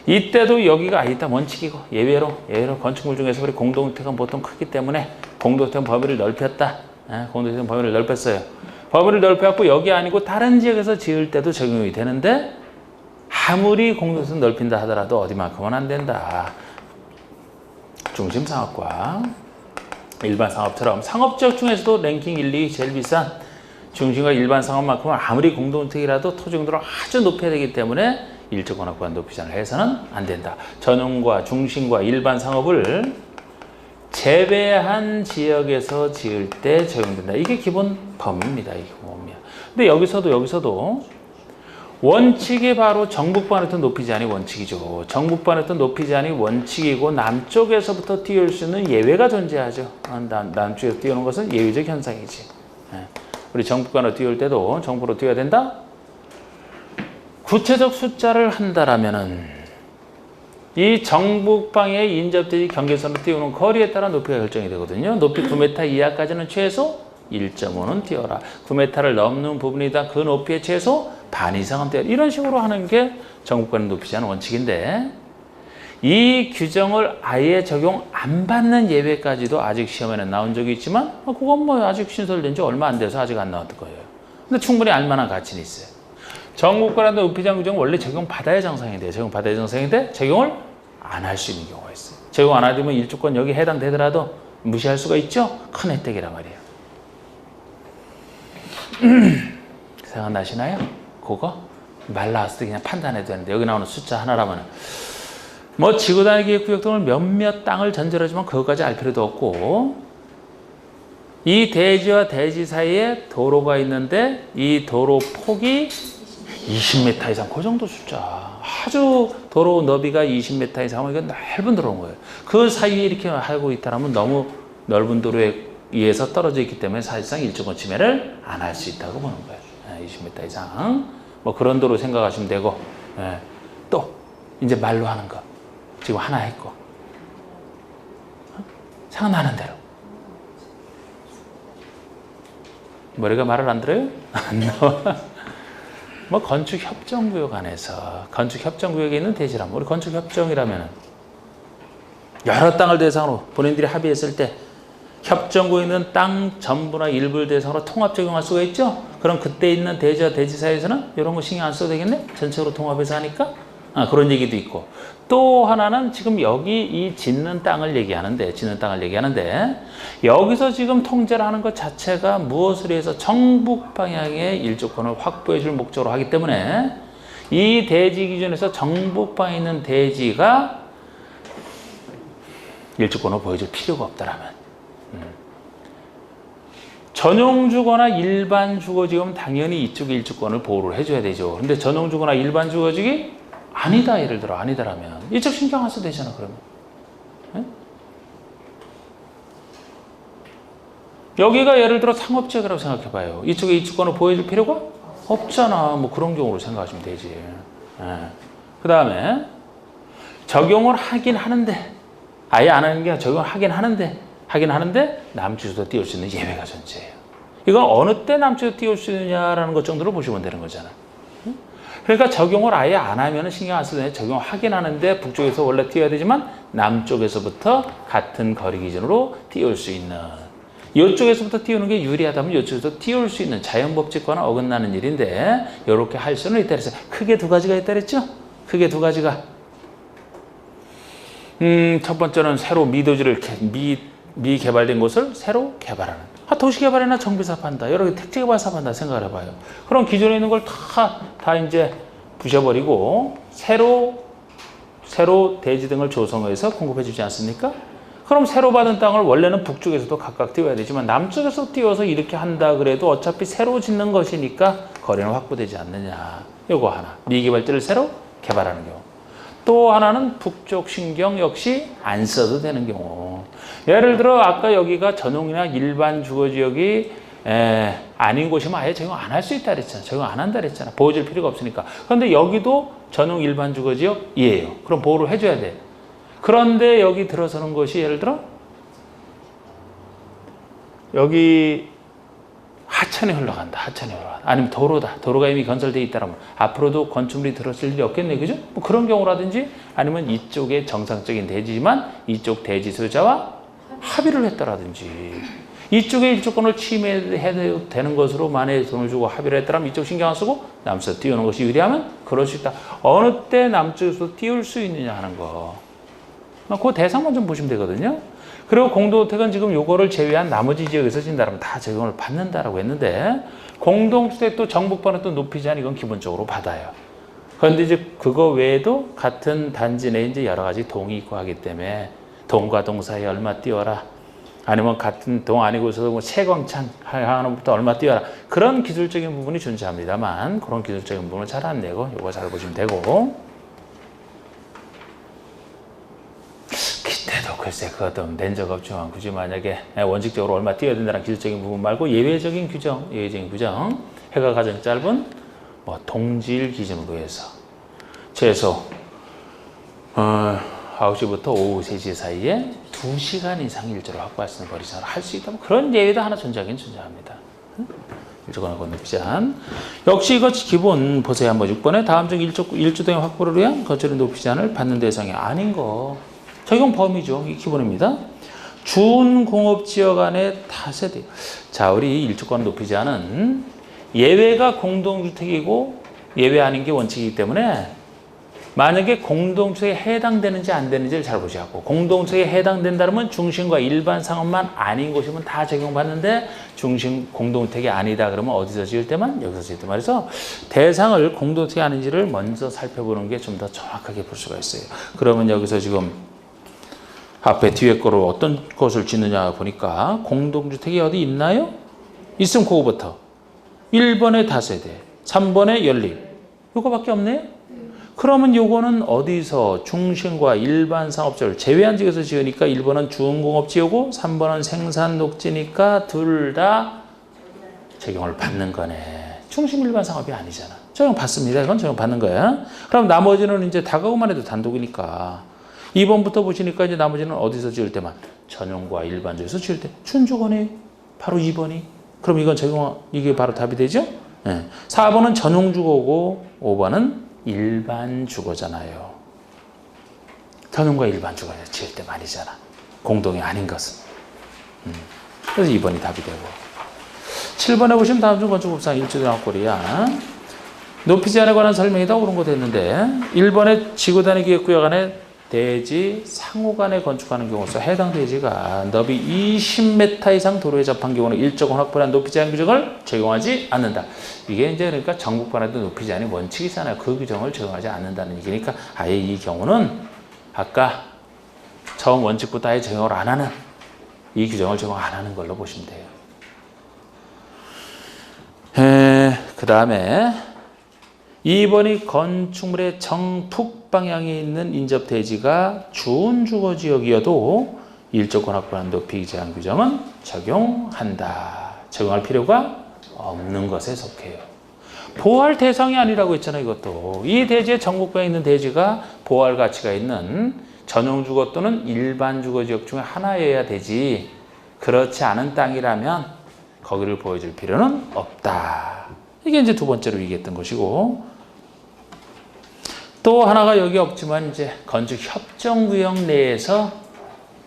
이때도 여기가 일단 원칙이고, 예외로 건축물 중에서 우리 공동주택은 보통 크기 때문에 공동주택 범위를 넓혔다. 공동주택 범위를 넓혔어요. 범위를 넓혀갖고 여기 아니고 다른 지역에서 지을 때도 적용이 되는데, 아무리 공동주택 넓힌다 하더라도 어디만큼은 안 된다. 중심 상업과 일반 상업처럼 상업지역 중에서도 랭킹 1, 2 제일 비싼 중심과 일반 상업만큼은 아무리 공동주택이라도 토지용도를 아주 높여야 되기 때문에 일조권 확보한 높이 제한을 해서는 안 된다. 전용과 중심과 일반 상업을 제외한 지역에서 지을 때 적용된다. 이게 기본 범위입니다. 이게 범위야. 근데 여기서도 원칙이 바로 정북방에 어떤 높이 제한이 원칙이죠. 정북방에 어떤 높이 제한이 원칙이고 남쪽에서부터 띄울 수 있는 예외가 존재하죠. 남쪽에서 띄우는 것은 예외적 현상이지. 우리 정북방으로 띄울 때도 정북으로 띄워야 된다? 구체적 숫자를 한다라면은 이 정북방에 인접대지 경계선을 띄우는 거리에 따라 높이가 결정이 되거든요. 높이 9m 이하까지는 최소 1.5는 띄워라. 9m를 넘는 부분이다. 그 높이의 최소 반 이상은 띄워라. 이런 식으로 하는 게 정북방의 높이 제한 원칙인데, 이 규정을 아예 적용 안 받는 예외까지도 아직 시험에는 나온 적이 있지만, 그건 뭐 아직 신설된 지 얼마 안 돼서 아직 안 나왔을 거예요. 근데 충분히 알만한 가치는 있어요. 정북방의 높이 제한 규정은 원래 적용 받아야 정상인데, 적용을 안 할 수 있는 경우가 있어요. 적용 안 하면 일조권 여기 해당되더라도 무시할 수가 있죠. 큰 혜택이란 말이에요. 생각나시나요? 그거 말 나왔을 때 그냥 판단해도 되는데, 여기 나오는 숫자 하나라면 뭐 지구단위 구역 등을 몇몇 땅을 전제로지만 그것까지 알 필요도 없고, 이 대지와 대지 사이에 도로가 있는데 이 도로 폭이 20m 이상, 그 정도 숫자. 아주 도로 너비가 20m 이상 하면 이건 넓은 도로인 거예요. 그 사이에 이렇게 하고 있다면 너무 넓은 도로에 의해서 떨어져 있기 때문에 사실상 일조권 침해를 안 할 수 있다고 보는 거예요. 20m 이상. 뭐 그런 도로 생각하시면 되고, 또 이제 말로 하는 거. 지금 하나 했고. 생각나는 대로. 머리가 말을 안 들어요? 안 나와. 뭐 건축협정구역 안에서 건축협정구역에 있는 대지라면, 우리 건축협정이라면 여러 땅을 대상으로 본인들이 합의했을 때 협정구에 있는 땅 전부나 일부를 대상으로 통합 적용할 수가 있죠. 그럼 그때 있는 대지와 대지 사이에서는 이런 거 신경 안 써도 되겠네? 전체적으로 통합해서 하니까? 그런 얘기도 있고, 또 하나는 지금 여기 이 짓는 땅을 얘기하는데, 여기서 지금 통제를 하는 것 자체가 무엇을 위해서 정북 방향의 일조권을 확보해 줄 목적으로 하기 때문에 이 대지 기준에서 정북 방에 있는 대지가 일조권을 보여줄 필요가 없다라면, 전용주거나 일반 주거지역은 당연히 이쪽에 일조권을 보호를 해줘야 되죠. 근데 전용주거나 일반 주거지역이 아니다, 예를 들어 아니다라면 이쪽 신경 안 써도 되잖아. 그러면 여기가 예를 들어 상업지역이라고 생각해봐요. 이쪽에 이주권을 보여줄 필요가 없잖아. 뭐 그런 경우로 생각하시면 되지. 그 다음에 적용을 하긴 하는데, 아예 안 하는 게 적용을 하긴 하는데 남주소도 띄울 수 있는 예외가 존재해요. 이건 어느 때 남주소 띄울 수 있느냐라는 것 정도로 보시면 되는 거잖아. 그러니까 적용을 아예 안 하면 신경 안 쓰는데 적용을 하긴 하는데 북쪽에서 원래 띄워야 되지만 남쪽에서부터 같은 거리 기준으로 띄울 수 있는, 이쪽에서부터 띄우는 게 유리하다면 이쪽에서 띄울 수 있는 자연법칙과는 어긋나는 일인데 이렇게 할 수는 있다 그랬어요. 크게 두 가지가 있다 그랬죠? 크게 두 가지가. 첫 번째는 새로 미도지를 미개발된 곳을 새로 개발하는. 도시개발이나 정비사업 한다. 여러 개 택지개발 사업 한다 생각을 해봐요. 그럼 기존에 있는 걸 다 이제 부셔버리고 새로 대지 등을 조성해서 공급해 주지 않습니까? 그럼 새로 받은 땅을 원래는 북쪽에서도 각각 띄워야 되지만 남쪽에서 띄워서 이렇게 한다 그래도 어차피 새로 짓는 것이니까 거리는 확보되지 않느냐. 요거 하나. 미개발지를 새로 개발하는 경우. 또 하나는 북쪽 신경 역시 안 써도 되는 경우. 예를 들어 아까 여기가 전용이나 일반 주거지역이 아닌 곳이면 아예 적용 안 할 수 있다 그랬잖아. 적용 안 한다 그랬잖아. 보호줄 필요가 없으니까. 그런데 여기도 전용 일반 주거지역이에요. 그럼 보호를 해줘야 돼. 그런데 여기 들어서는 것이 예를 들어 여기 하천이 흘러간다. 아니면 도로다. 도로가 이미 건설되어 있다면 앞으로도 건축물이 들어설 일이 없겠네. 그죠? 뭐 그런 경우라든지 아니면 이쪽에 정상적인 대지지만 이쪽 대지 소유자와 합의를 했다라든지 이쪽에 일조권을 침해해야 되는 것으로 만약에 돈을 주고 합의를 했다면 이쪽 신경 안 쓰고 남쪽에서 띄우는 것이 유리하면 그럴 수 있다. 어느 때 남쪽에서 띄울 수 있느냐 하는 거. 그 대상만 좀 보시면 되거든요. 그리고 공동주택은 지금 요거를 제외한 나머지 지역에서 진다면 다 적용을 받는다라고 했는데 공동주택도 정북번호 또 높이 제한 이건 기본적으로 받아요. 그런데 이제 그거 외에도 같은 단지 내에 이제 여러 가지 동이 있고 하기 때문에 동과 동 사이에 얼마 띄워라. 아니면 같은 동 아니고서도 뭐 채광창 하는 것부터 얼마 띄워라. 그런 기술적인 부분이 존재합니다만 그런 기술적인 부분을 잘 안 내고 요거 잘 보시면 되고. 그때도 글쎄 그것도 낸 적 없지만 굳이 만약에 원칙적으로 얼마 띄워야 된다는 기술적인 부분 말고 예외적인 규정 해가 가장 짧은 뭐 동질 기준으로 해서 최소 9시부터 오후 3시 사이에 2시간 이상 일조를 확보할 수 있는 거리상을 할 수 있다면 그런 예외도 하나 존재하긴 존재합니다. 일조권을 건너기 제한. 역시 이것 기본 보세요. 한번 6번에 다음 중 일조 등의 확보를 위한 거절의 높이 제한을 받는 대상이 아닌 거. 적용 범위죠. 이 기본입니다. 준공업지역 안에 다세대. 자, 우리 일조권 높이 제한은 예외가 공동주택이고 예외 아닌 게 원칙이기 때문에 만약에 공동주택에 해당되는지 안 되는지를 잘 보시고 공동주택에 해당된다면 중심과 일반 상업만 아닌 곳이면 다 적용받는데 중심 공동주택이 아니다 그러면 어디서 지을 때만 여기서 지을 때 말해서 대상을 공동주택이 아닌지를 먼저 살펴보는 게 좀 더 정확하게 볼 수가 있어요. 그러면 여기서 지금 앞에 뒤에 거로 어떤 것을 짓느냐 보니까 공동주택이 어디 있나요? 있으면 그거부터 1번에 다세대, 3번에 연립 이거밖에 없네요? 그러면 요거는 어디서 중심과 일반 상업지역을 제외한 지역에서 지으니까 1번은 준공업지역이고 3번은 생산녹지니까 둘 다 적용을 받는 거네. 중심 일반 상업이 아니잖아. 적용 받습니다. 이건 적용 받는 거야. 그럼 나머지는 이제 다가구만 해도 단독이니까 2번부터 보시니까 이제 나머지는 어디서 지을 때만 전용과 일반주에서 지을 때 준주거네. 바로 2번이. 그럼 이건 적용 이게 바로 답이 되죠? 네. 4번은 전용주거고 5번은 일반주거잖아요. 전용과 일반주거에서 지을 때 말이잖아. 공동이 아닌 것은. 그래서 2번이 답이 되고. 7번에 보시면 다음 중 건축법상 일조등학골이야. 높이 제한에 관한 설명이 다 옳은 거 됐는데 1번에 지구단위 기획구역 안에 대지 상호간에 건축하는 경우서 해당 대지가 너비 20m 이상 도로에 접한 경우는 일조권 확보한 높이 제한 규정을 적용하지 않는다. 이게 이제 그러니까 전국반에도 높이 제한이 원칙이잖아요. 그 규정을 적용하지 않는다는 얘기니까 아예 이 경우는 아까 처음 원칙부터 아예 적용을 안 하는 이 규정을 적용 안 하는 걸로 보시면 돼요. 그 다음에 2번이 건축물의 정북 방향에 있는 인접 대지가 준주거지역이어도 일조권 확보한 높이 제한 규정은 적용한다. 적용할 필요가 없는 것에 속해요. 보호할 대상이 아니라고 했잖아요. 이것도. 이 대지에 전국방에 있는 대지가 보호할 가치가 있는 전용주거 또는 일반 주거지역 중에 하나여야 되지, 그렇지 않은 땅이라면 거기를 보여줄 필요는 없다. 이게 이제 두 번째로 얘기했던 것이고, 또 하나가 여기 없지만 이제 건축 협정구역 내에서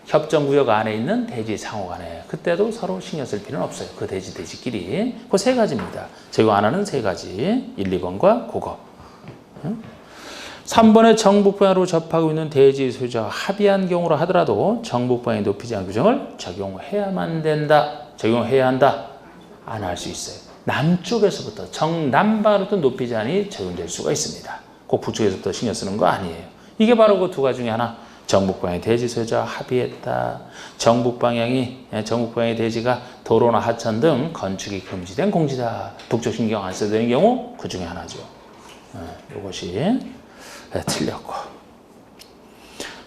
협정구역 안에 있는 대지 상호간에 그때도 서로 신경 쓸 필요는 없어요. 그 대지끼리. 그 세 가지입니다. 적용 안 하는 세 가지. 1, 2번과 그거. 3번에 정북방향으로 접하고 있는 대지 소유자와 합의한 경우라 하더라도 정북방향의 높이 제한 규정을 적용해야만 된다. 적용해야 한다. 안 할 수 있어요. 남쪽에서부터 정남방으로부터 높이 제한이 적용될 수가 있습니다. 꼭 북쪽에서부터 신경 쓰는 거 아니에요. 이게 바로 그 두 가지 중에 하나. 정북방향의 대지 소유자와 합의했다. 정북방향의 대지가 도로나 하천 등 건축이 금지된 공지다. 북쪽 신경 안 써도 되는 경우 그 중에 하나죠. 이것이 틀렸고.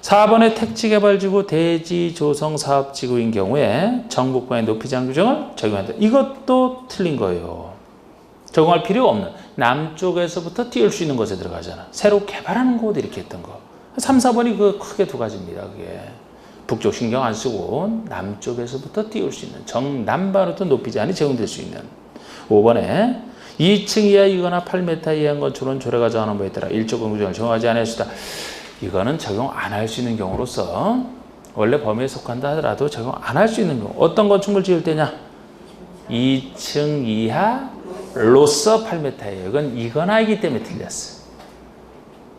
4번의 택지개발지구 대지조성사업지구인 경우에 정북방향의 높이 제한 규정을 적용한다. 이것도 틀린 거예요. 적용할 필요 없는, 남쪽에서부터 띄울 수 있는 것에 들어가잖아. 새로 개발하는 곳 이렇게 했던 거. 3, 4번이 그 크게 두 가지입니다. 그게 북쪽 신경 안 쓰고 남쪽에서부터 띄울 수 있는 정남방으로부터 높이 제한이 적용될 수 있는. 5번에 2층 이하이거나 8m 이하인 건축은 조례가 정하는 바에 따라 일조권 규정을 적용하지 않을 수다. 이거는 적용 안 할 수 있는 경우로서 원래 범위에 속한다 하더라도 적용 안 할 수 있는 경우. 어떤 건축물 지을 때냐? 2층 이하로서 8m예요. 이건 이거나이기 때문에 틀렸어.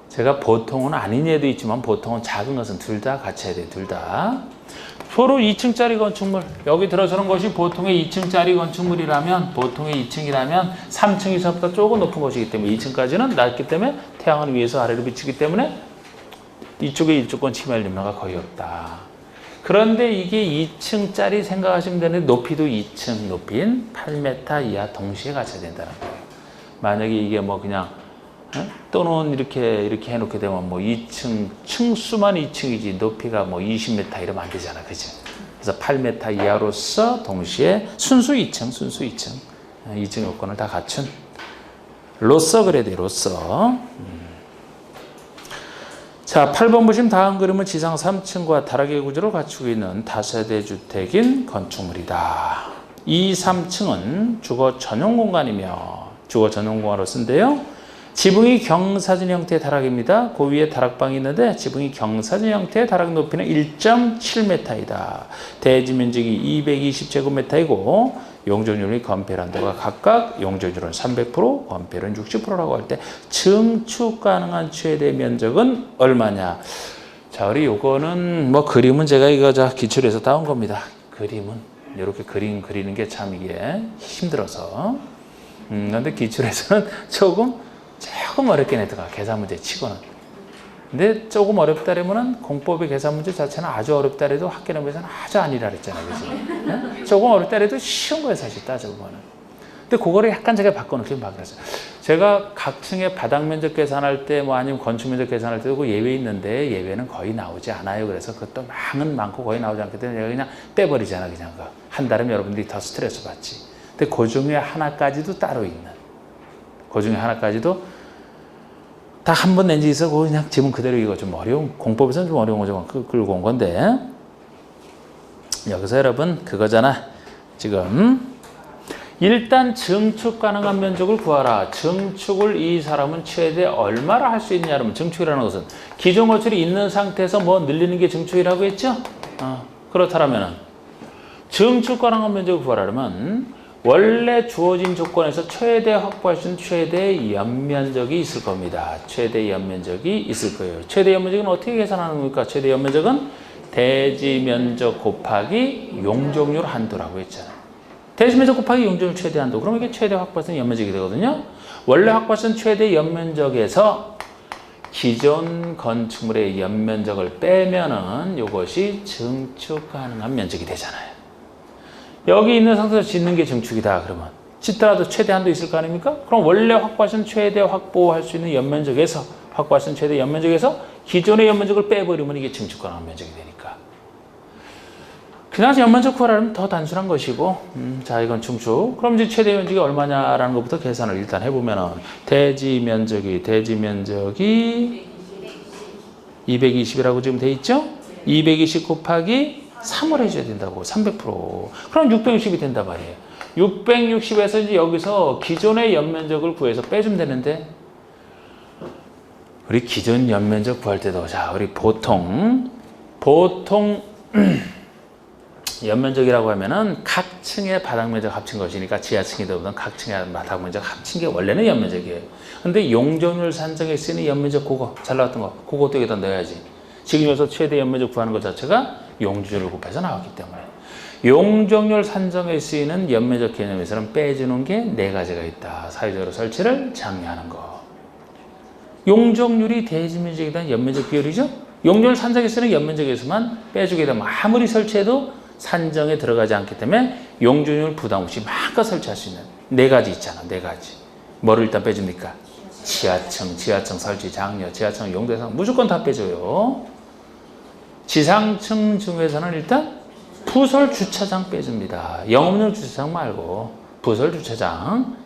제가 보통은 아닌 예도 있지만 보통은 작은 것은 둘 다 같이 해야 돼요. 둘 다. 서로 2층짜리 건축물, 여기 들어서는 것이 보통의 2층짜리 건축물이라면, 보통의 2층이라면 3층에서부터 조금 높은 것이기 때문에 2층까지는 낮기 때문에 태양은 위에서 아래로 비치기 때문에 이쪽에 일조권 침해할 염려가 거의 없다. 그런데 이게 2층짜리 생각하시면 되는데 높이도 2층 높이인 8m 이하 동시에 갖춰야 된다는 거예요. 만약에 이게 뭐 그냥 또는 이렇게 해놓게 되면 뭐 2층, 층수만 2층이지 높이가 뭐 20m 이러면 안 되잖아. 그죠? 그래서 8m 이하로서 동시에 순수 2층. 2층 요건을 다 갖춘. 로서 그래야 돼, 로서. 자, 8번 보시면 다음 그림은 지상 3층과 다락의 구조를 갖추고 있는 다세대 주택인 건축물이다. 이 3층은 주거 전용 공간이며 주거 전용 공간으로 쓴데요. 지붕이 경사진 형태의 다락입니다. 그 위에 다락방이 있는데 지붕이 경사진 형태의 다락 높이는 1.7m이다. 대지 면적이 220제곱미터이고 용적률이 건폐율한도가 각각 용적률은 300%, 건폐율은 60%라고 할 때 증축 가능한 최대 면적은 얼마냐? 자, 우리 요거는 뭐 그림은 제가 이거 기출에서 따온 겁니다. 그림은 이렇게 그림 그리는 게 참 이게 힘들어서. 그런데 기출에서는 조금 어렵긴 했더라. 계산 문제 치고는. 근데 조금 어렵다라면은 공법의 계산 문제 자체는 아주 어렵다래도 학계론에서는 아주 아니라 그랬잖아요. 그죠? 네? 조금 어렵다래도 쉬운 거예요, 사실 따져보면은. 근데 그거를 약간 제가 바꿔놓긴 바꿨어요. 제가 각 층의 바닥 면적 계산할 때 뭐 아니면 건축 면적 계산할 때도 그 예외 있는데 예외는 거의 나오지 않아요. 그래서 그것도 많고 거의 나오지 않기 때문에 내가 그냥 빼버리잖아. 그냥 그. 한다면 여러분들이 더 스트레스 받지. 근데 그 중에 하나까지도 따로 있는. 그 중에 하나까지도 다 한 번 낸 적이 있어. 그냥 지금 그대로 이거 좀 어려운, 공법에서는 좀 어려운 거죠. 끌고 온 건데. 여기서 여러분, 그거잖아. 지금. 일단 증축 가능한 면적을 구하라. 증축을 이 사람은 최대 얼마를 할 수 있냐. 그러면 증축이라는 것은 기존 건축이 있는 상태에서 뭐 늘리는 게 증축이라고 했죠? 그렇다면은 증축 가능한 면적을 구하라. 그러면 원래 주어진 조건에서 최대 확보할 수 있는 최대 연면적이 있을 겁니다. 최대 연면적이 있을 거예요. 최대 연면적은 어떻게 계산하는 겁니까? 최대 연면적은 대지 면적 곱하기 용적률 한도라고 했잖아요. 대지 면적 곱하기 용적률 최대 한도. 그럼 이게 최대 확보할 수 있는 연면적이 되거든요. 원래 확보할 수 있는 최대 연면적에서 기존 건축물의 연면적을 빼면은 이것이 증축 가능한 면적이 되잖아요. 여기 있는 상태에서 짓는 게 증축이다. 그러면 짓더라도 최대 한도 있을 거 아닙니까? 그럼 원래 확보하신 최대 확보할 수 있는 연면적에서 확보하신 최대 연면적에서 기존의 연면적을 빼버리면 이게 증축 가능한 면적이 되니까. 그냥 연면적 구하라면 더 단순한 것이고, 자, 이건 중축. 그럼 이제 최대 면적이 얼마냐라는 것부터 계산을 일단 해보면은, 대지 면적이 220이라고 지금 돼 있죠? 220 곱하기 3을 해줘야 된다고, 300%. 그럼 660이 된다 말이에요. 660에서 이제 여기서 기존의 연면적을 구해서 빼주면 되는데, 우리 기존 연면적 구할 때도, 자, 우리 보통 연면적이라고 하면은 각 층의 바닥 면적 합친 것이니까 지하층이다 보면 각 층의 바닥 면적 합친 게 원래는 연면적이에요. 근데 용적률 산정에 쓰이는 연면적 그거 잘 나왔던 거 그것도 여기다 넣어야지. 지금 여기서 최대 연면적 구하는 것 자체가 용적률을 곱해서 나왔기 때문에 용적률 산정에 쓰이는 연면적 개념에서는 빼주는 게 네 가지가 있다. 사회적으로 설치를 장려하는 거. 용적률이 대지 면적에 대한 연면적 비율이죠. 용적률 산정에 쓰는 연면적에서만 빼주게 되면 아무리 설치해도 산정에 들어가지 않기 때문에 용적률 부담 없이 마음껏 설치할 수 있는 네 가지 있잖아. 네 가지. 뭐를 일단 빼줍니까? 지하층 설치 장려, 지하층 용도상 무조건 다 빼줘요. 지상층 중에서는 일단 부설 주차장 빼줍니다. 영업용 주차장 말고 부설 주차장.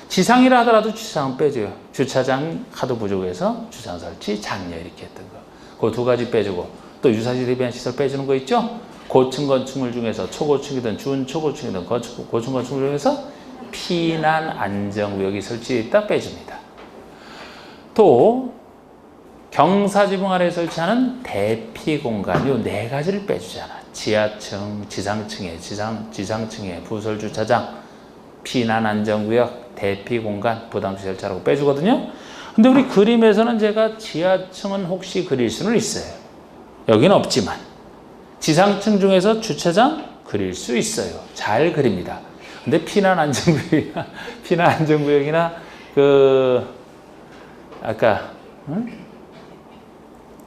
지상이라 하더라도 주차장 빼줘요. 주차장 하도 부족해서 주차장 설치 장려 이렇게 했던 거. 그 두 가지 빼주고 또 유사시 대비한 시설 빼주는 거 있죠? 고층 건축물 중에서 초고층이든 준초고층이든 고층 건축물 중에서 피난 안전구역이 설치되어 있다 빼줍니다. 또 경사지붕 아래에 설치하는 대피 공간 요 네 가지를 빼주잖아. 지하층, 지상층에 부설 주차장, 피난 안전구역, 대피 공간, 부담시설차라고 빼주거든요. 근데 우리 그림에서는 제가 지하층은 혹시 그릴 수는 있어요. 여기는 없지만 지상층 중에서 주차장 그릴 수 있어요. 잘 그립니다. 근데 피난 안전구역이나 아까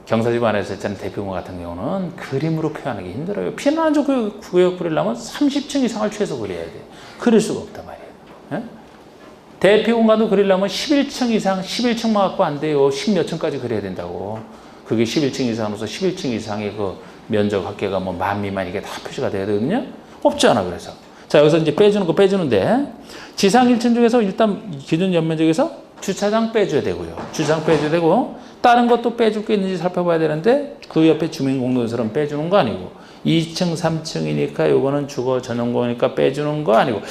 경사지구 안에서 했던 대피공간 같은 경우는 그림으로 표현하기 힘들어요. 피난 안전구역 그리려면 30층 이상을 최소 그려야 돼. 그릴 수가 없단 말이에요. 예? 대피공간도 그리려면 11층 이상, 11층만 갖고 안 돼요. 10몇 층까지 그려야 된다고. 그게 11층 이상으로서 11층 이상의 그 면적 합계가 뭐 만 미만 이게 다 표시가 돼야 되거든요. 없잖아. 그래서 자 여기서 이제 빼주는 거 빼주는데 지상 1층 중에서 일단 기존 연면적에서 주차장 빼줘야 되고요. 주차장 빼줘야 되고 다른 것도 빼줄 게 있는지 살펴봐야 되는데 그 옆에 주민공동시설은 빼주는 거 아니고 2층 3층이니까 요거는 주거 전용공이니까 빼주는 거 아니고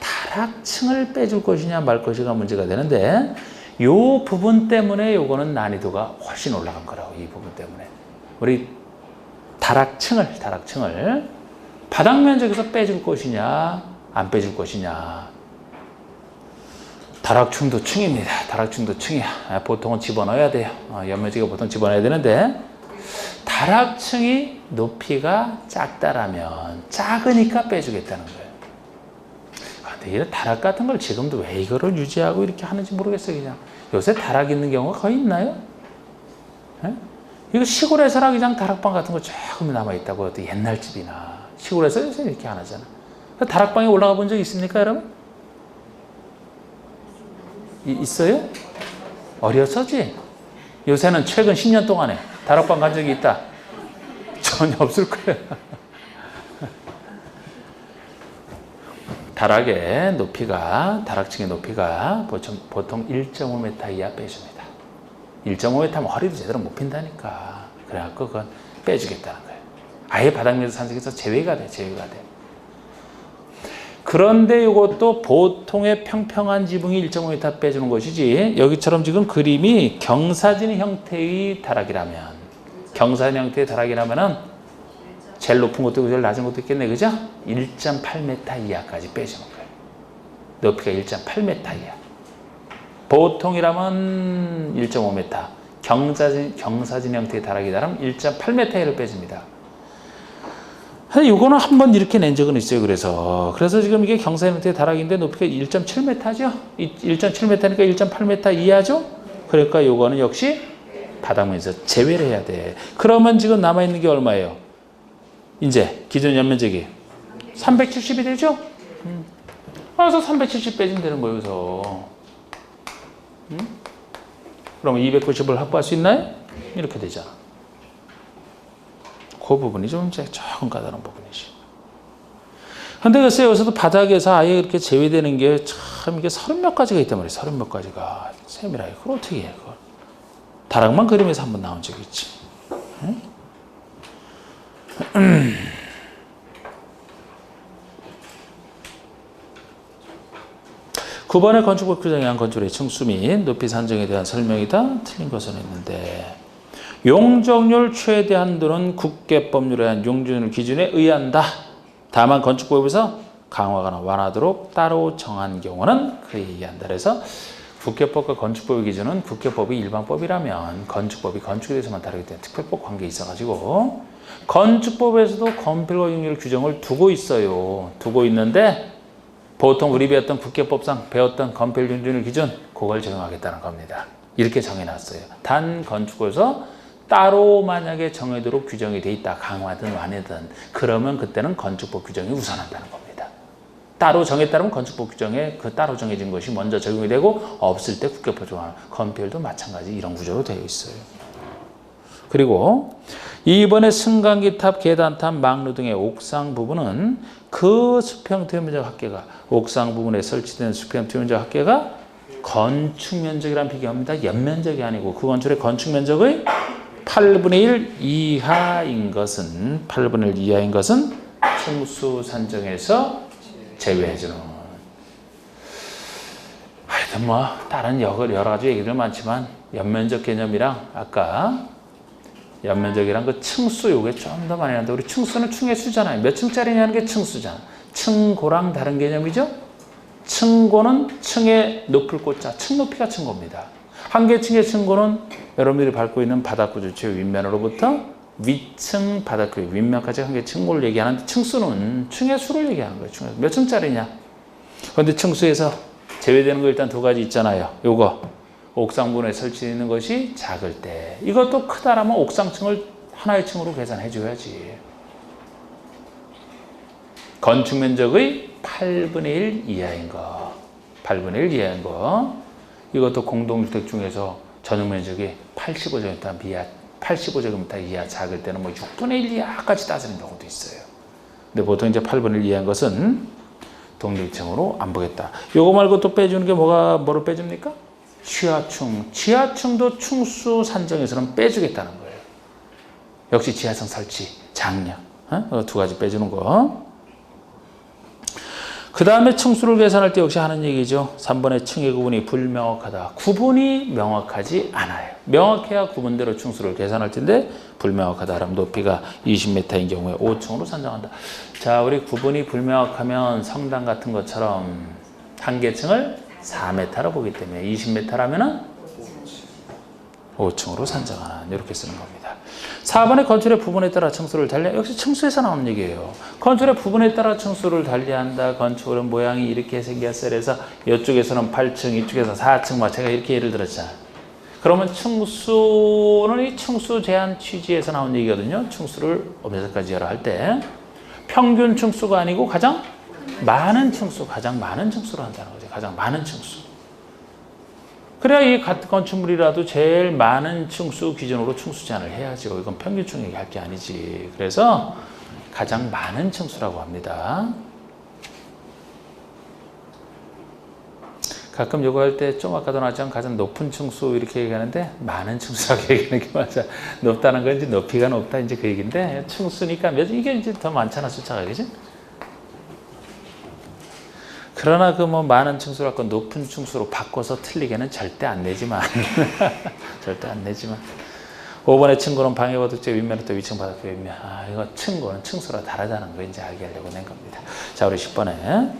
다락층을 빼줄 것이냐 말 것이가 문제가 되는데 요 부분 때문에 요거는 난이도가 훨씬 올라간 거라고. 이 부분 때문에 우리 다락층을 바닥 면적에서 빼줄 것이냐 안 빼줄 것이냐. 다락층도 층입니다. 다락층도 층이야. 보통은 집어넣어야 돼요. 연면적이 보통 집어넣어야 되는데 다락층이 높이가 작다라면 작으니까 빼주겠다는 거예요. 근데 이런 다락 같은 걸 지금도 왜 이거를 유지하고 이렇게 하는지 모르겠어요. 그냥 요새 다락 있는 경우가 거의 있나요? 에? 이거 시골에서나 그냥 다락방 같은 거 조금 남아있다고. 또 옛날 집이나 시골에서 요새 이렇게 안 하잖아. 다락방에 올라가 본 적 있습니까, 여러분? 있어요? 어렸었지? 요새는 최근 10년 동안에 다락방 간 적이 있다? 전혀 없을 거예요. 다락의 높이가, 다락층의 높이가 보통 1.5m 이하 빼줍니다. 1.5m면 허리도 제대로 못 핀다니까. 그래갖고 그건 빼주겠다는 거예요. 아예 바닥면적 산정에서 제외가 돼. 그런데 이것도 보통의 평평한 지붕이 1.5m 빼주는 것이지 여기처럼 지금 그림이 경사진 형태의 다락이라면 제일 높은 것도 있고 제일 낮은 것도 있겠네. 그죠? 1.8m 이하까지 빼주는 거예요. 높이가 1.8m 이하. 보통이라면 1.5m. 경사진 형태의 다락이라면 1.8m를 빼줍니다. 이거는 한번 이렇게 낸 적은 있어요. 그래서 지금 이게 경사진 형태의 다락인데 높이가 1.7m죠? 1.7m니까 1.8m 이하죠? 그러니까 이거는 역시 바닥면에서 제외를 해야 돼. 그러면 지금 남아있는 게 얼마예요? 이제 기존 연면적이 370이 되죠? 그래서 370 빼주면 되는 거예요. 그래서 그러면 290을 확보할 수 있나요? 이렇게 되잖아. 그 부분이 좀 이제 조금 까다로운 부분이지. 근데 글쎄 여기서도 바닥에서 아예 이렇게 제외되는 게 참 이게 30몇 가지가 있단 말이에요. 30몇 가지가. 세밀하게. 그걸 어떻게 해, 그걸. 다락만 그림에서 한번 나온 적이 있지. 응? 9번의 건축법 규정에 의한 건축물의 층수 및 높이 산정에 대한 설명이다. 틀린 것은 있는데 용적률 최대 한도는 국계법률에 의한 용적률 기준에 의한다. 다만 건축법에서 강화하거나 완화하도록 따로 정한 경우는 그에 의한다. 그래서 국계법과 건축법의 기준은 국계법이 일반법이라면 건축법이 건축에 대해서만 다르기 때문에 특별법 관계에 있어가지고 건축법에서도 건폐율과 용적률 규정을 두고 있어요. 두고 있는데 보통 우리 배웠던 국계법상 배웠던 건폐율 용적률 기준 그걸 적용하겠다는 겁니다. 이렇게 정해놨어요. 단 건축법에서 따로 만약에 정해도록 규정이 돼 있다. 강화든 완화든 그러면 그때는 건축법 규정이 우선한다는 겁니다. 따로 정했다면 건축법 규정에 그 따로 정해진 것이 먼저 적용이 되고 없을 때 국계법 적용하는 건폐율도 마찬가지 이런 구조로 되어 있어요. 그리고 2번의 승강기탑, 계단탑, 막루 등의 옥상 부분은 그 수평 투면적 합계가 옥상 부분에 설치된 수평 투면적 합계가 건축 면적이란 비교합니다. 연면적이 아니고 그 건축의 건축 면적의 8분의 1 이하인 것은 층수 산정에서 제외해주는. 하여튼 뭐 다른 여러 가지 얘기들 많지만 연면적 개념이랑 아까 연면적이란 그 층수 요게 좀 더 많이 나는데 우리 층수는 층의 수잖아요. 몇 층짜리냐는 게 층수잖아. 층고랑 다른 개념이죠. 층고는 층의 높을 고자, 층 높이가 층고입니다. 한 개 층의 층고는 여러분들이 밟고 있는 바닥구 주체 윗면으로부터 위층 바닥구 윗면까지 한 개 층고를 얘기하는데 층수는 층의 수를 얘기하는 거예요. 몇 층짜리냐. 그런데 층수에서 제외되는 거 일단 두 가지 있잖아요. 요거 옥상부분에 설치되어 있는 것이 작을 때 이것도 크다라면 옥상층을 하나의 층으로 계산해 줘야지. 건축 면적의 8분의 1 이하인 거. 8분의 1 이하인 거. 이것도 공동주택 중에서 전용 면적이 85제곱미터 이하 작을 때는 뭐 6분의 1 이하까지 따지는 경우도 있어요. 근데 보통 이제 8분의 1 이하인 것은 독립층으로 안 보겠다. 요거 말고 또 빼주는 게 뭐를 빼줍니까? 지하층. 지하층도 층수 산정에서는 빼주겠다는 거예요. 역시 지하층 설치, 장려. 두 가지 빼주는 거. 그 다음에 층수를 계산할 때 역시 하는 얘기죠. 3번의 층의 구분이 불명확하다. 구분이 명확하지 않아요. 명확해야 구분대로 층수를 계산할 텐데 불명확하다. 그럼 높이가 20m인 경우에 5층으로 산정한다. 자, 우리 구분이 불명확하면 성당 같은 것처럼 한 개 층을 4m로 보기 때문에 20m라면 5층으로 산정하는 이렇게 쓰는 겁니다. 4번의 건축의 부분에 따라 층수를 달리 역시 층수에서 나오는 얘기예요. 건축의 부분에 따라 층수를 달리한다. 건축은 모양이 이렇게 생겼어요. 그래서 이쪽에서는 8층, 이쪽에서 4층, 제가 이렇게 예를 들었잖아요. 그러면 층수는 이 층수 제한 취지에서 나온 얘기거든요. 층수를 어디서까지 여러 할 때 평균 층수가 아니고 가장 많은 층수, 가장 많은 층수로 한다는 거죠. 가장 많은 층수. 그래야 이 같은 건축물이라도 제일 많은 층수 기준으로 층수 제한을 해야죠. 이건 평균층 얘기할 게 아니지. 그래서 가장 많은 층수라고 합니다. 가끔 요거 할 때 좀 아까도 나왔지만 가장 높은 층수 이렇게 얘기하는데 많은 층수라고 얘기하는 게 맞아. 높다는 건 이제 높이가 높다 이제 그 얘기인데 층수니까 이게 이제 더 많잖아 숫자가 그지? 그러나 그 뭐 많은 층수라고 높은 층수로 바꿔서 틀리게는 절대 안 내지만 절대 안 내지만 5번의 층고는 방해바둑재 윗면부터 위층 바닥 윗면 이거 층고는 층수라 다르다는 거 이제 알게 하려고 낸 겁니다. 자 우리 10번에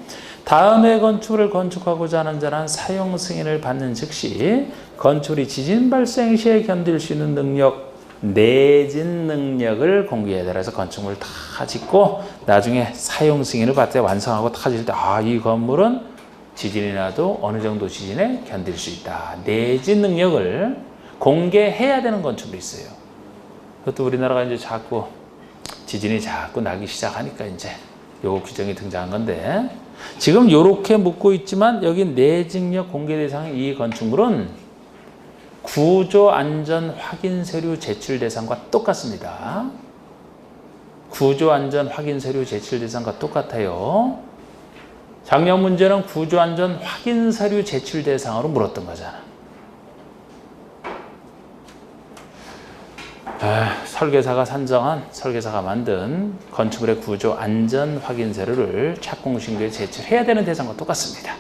다음의 건축물을 건축하고자 하는 자는 사용 승인을 받는 즉시 건축물이 지진 발생 시에 견딜 수 있는 능력 내진 능력을 공개해야 돼. 그래서 건축물을 다 짓고 나중에 사용 승인을 받되 완성하고 다 짓을 때 이 건물은 지진이 나도 어느 정도 지진에 견딜 수 있다. 내진 능력을 공개해야 되는 건축물이 있어요. 그것도 우리나라가 이제 자꾸 지진이 자꾸 나기 시작하니까 이제 요 규정이 등장한 건데 지금 이렇게 묻고 있지만 여기 내진 능력 공개 대상 이 건축물은 구조 안전 확인 서류 제출 대상과 똑같습니다. 구조 안전 확인 서류 제출 대상과 똑같아요. 작년 문제는 구조 안전 확인 서류 제출 대상으로 물었던 거잖아. 설계사가 만든 건축물의 구조 안전 확인 서류를 착공신고에 제출해야 되는 대상과 똑같습니다.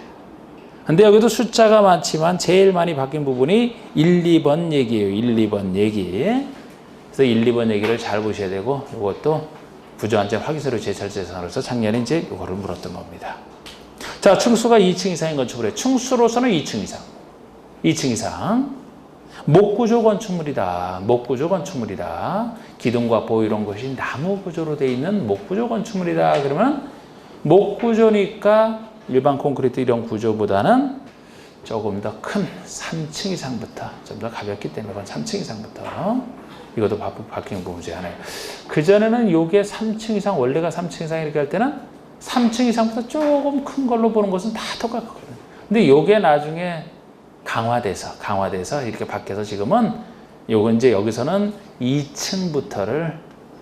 근데 여기도 숫자가 많지만 제일 많이 바뀐 부분이 1, 2번 얘기예요. 1, 2번 얘기. 그래서 1, 2번 얘기를 잘 보셔야 되고, 이것도 구조 안전 확인 서류 제출 대상으로서 작년에 이제 이거를 물었던 겁니다. 자, 층수가 2층 이상인 건축물에 층수로서는 2층 이상. 2층 이상. 목구조 건축물이다. 목구조 건축물이다. 기둥과 보호 이런 것이 나무 구조로 되어 있는 목구조 건축물이다. 그러면 목구조니까 일반 콘크리트 이런 구조보다는 조금 더 큰 3층 이상부터 좀 더 가볍기 때문에 그건 3층 이상부터 이것도 바뀐 부분 중에 하나예요. 그전에는 요게 3층 이상 원래가 3층 이상 이렇게 할 때는 3층 이상부터 조금 큰 걸로 보는 것은 다 똑같거든요. 근데 요게 나중에 강화돼서 이렇게 바뀌어서 지금은 요건 이제 여기서는 2층부터를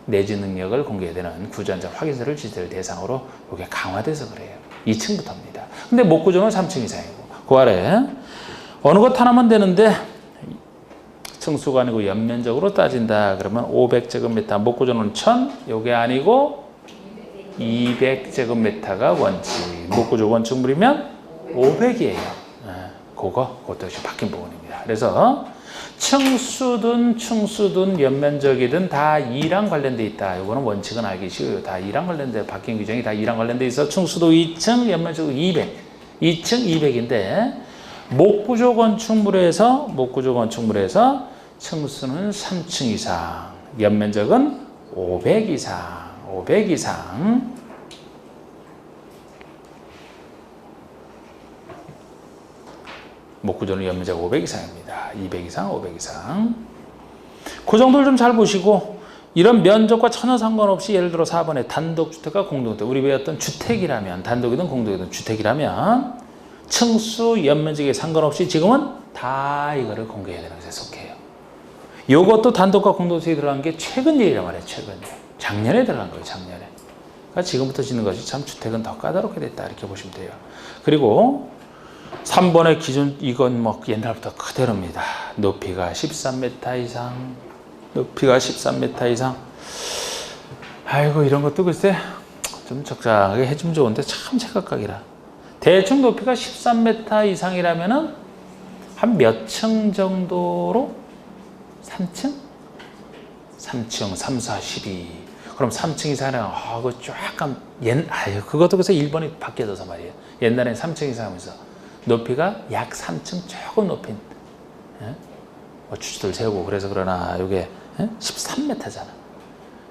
내주 능력을 공개되는 구조안전 확인서를 지들 대상으로 요게 강화돼서 그래요. 2층부터입니다. 근데 목구조는 3층 이상이고 그 아래 어느 것 하나만 되는데 층수가 아니고 연면적으로 따진다 그러면 500제곱미터 목구조는 1000 요게 아니고 200제곱미터가 원칙 목구조 건축물이면 500이에요. 그것도 역시 바뀐 부분입니다. 그래서 층수든 연면적이든 다 2랑 관련돼 있다. 이거는 원칙은 알기 쉬워요. 다 2랑 관련돼 바뀐 규정이 다 2랑 관련돼 있어. 층수도 2층, 연면적도 200. 2층 200인데 목구조 건축물에서 층수는 3층 이상, 연면적은 500 이상. 목구조는 연면적 500 이상입니다. 200 이상, 500 이상. 그 정도를 좀 잘 보시고 이런 면적과 전혀 상관없이 예를 들어 4번에 단독주택과 공동주택 우리 배웠던 주택이라면 단독이든 공동이든 주택이라면 층수, 연면적에 상관없이 지금은 다 이거를 공개해야 되는 것에 속해요. 이것도 단독과 공동주택에 들어간 게 최근 일이란 말이에요. 최근 일. 작년에 들어간 거예요. 작년에. 그러니까 지금부터 짓는 것이 참 주택은 더 까다롭게 됐다 이렇게 보시면 돼요. 그리고 3번의 기준 이건 뭐 옛날부터 그대로입니다. 높이가 13m 이상. 아이고 이런 것도 글쎄 좀 적당하게 해주면 좋은데 참 제각각이라. 대충 높이가 13m 이상이라면은 한 몇 층 정도로? 3층? 3층, 3, 4, 12. 그럼 3층 이상이라면 그거 약간 그것도 그래서 1번이 바뀌어져서 말이에요. 옛날엔 3층 이상 하면서 높이가 약 3층 조금 높인 주주들 세우고 그래서 그러나 이게 13m잖아.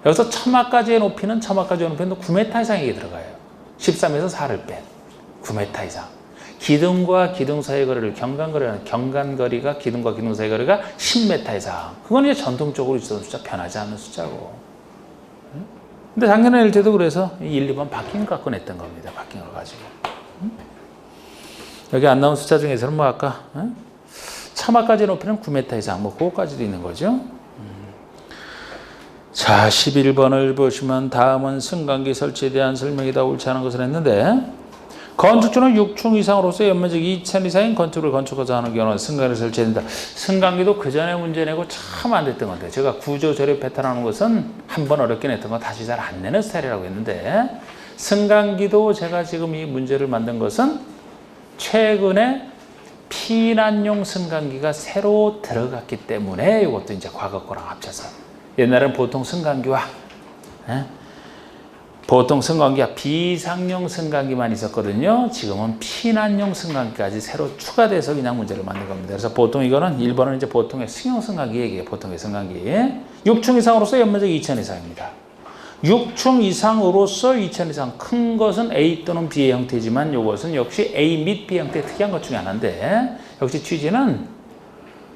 여기서 처마까지의 높이는 9m 이상이 들어가요. 13에서 4를 뺀 9m 이상. 기둥과 기둥 사이의 거리를 경간거리가 기둥과 기둥 사이의 거리가 10m 이상. 그건 이제 전통적으로 있었던 숫자, 변하지 않는 숫자고. 근데 작년에 낼 때도 그래서 1, 2번 바뀐 거 갖고 냈던 겁니다. 바뀐 걸 가지고. 여기 안 나온 숫자 중에서는 뭐 아까 처마까지 높이는 9m 이상 뭐 그거까지도 있는 거죠. 자 11번을 보시면 다음은 승강기 설치에 대한 설명이 다 옳지 않은 것을 했는데 건축주는 6층 이상으로서 연면적 2층 이상인 건축을 건축하자 하는 경우는 승강기를 설치해야 된다. 승강기도 그 전에 문제 내고 참 안 됐던 건데 제가 구조 조립 패턴하는 것은 한 번 어렵게 냈던 거 다시 잘 안 내는 스타일이라고 했는데 승강기도 제가 지금 이 문제를 만든 것은 최근에 피난용 승강기가 새로 들어갔기 때문에 이것도 이제 과거 거랑 합쳐서 옛날에는 보통 승강기와 비상용 승강기만 있었거든요. 지금은 피난용 승강기까지 새로 추가돼서 그냥 문제를 만든 겁니다. 그래서 보통 이거는 1번은 이제 보통의 승용 승강기 얘기예요. 보통의 승강기. 6층 이상으로서 연면적 2층 이상입니다. 6층 이상으로서 2층 이상 큰 것은 A 또는 B의 형태지만 이것은 역시 A 및 B 형태의 특이한 것 중에 하나인데 역시 취지는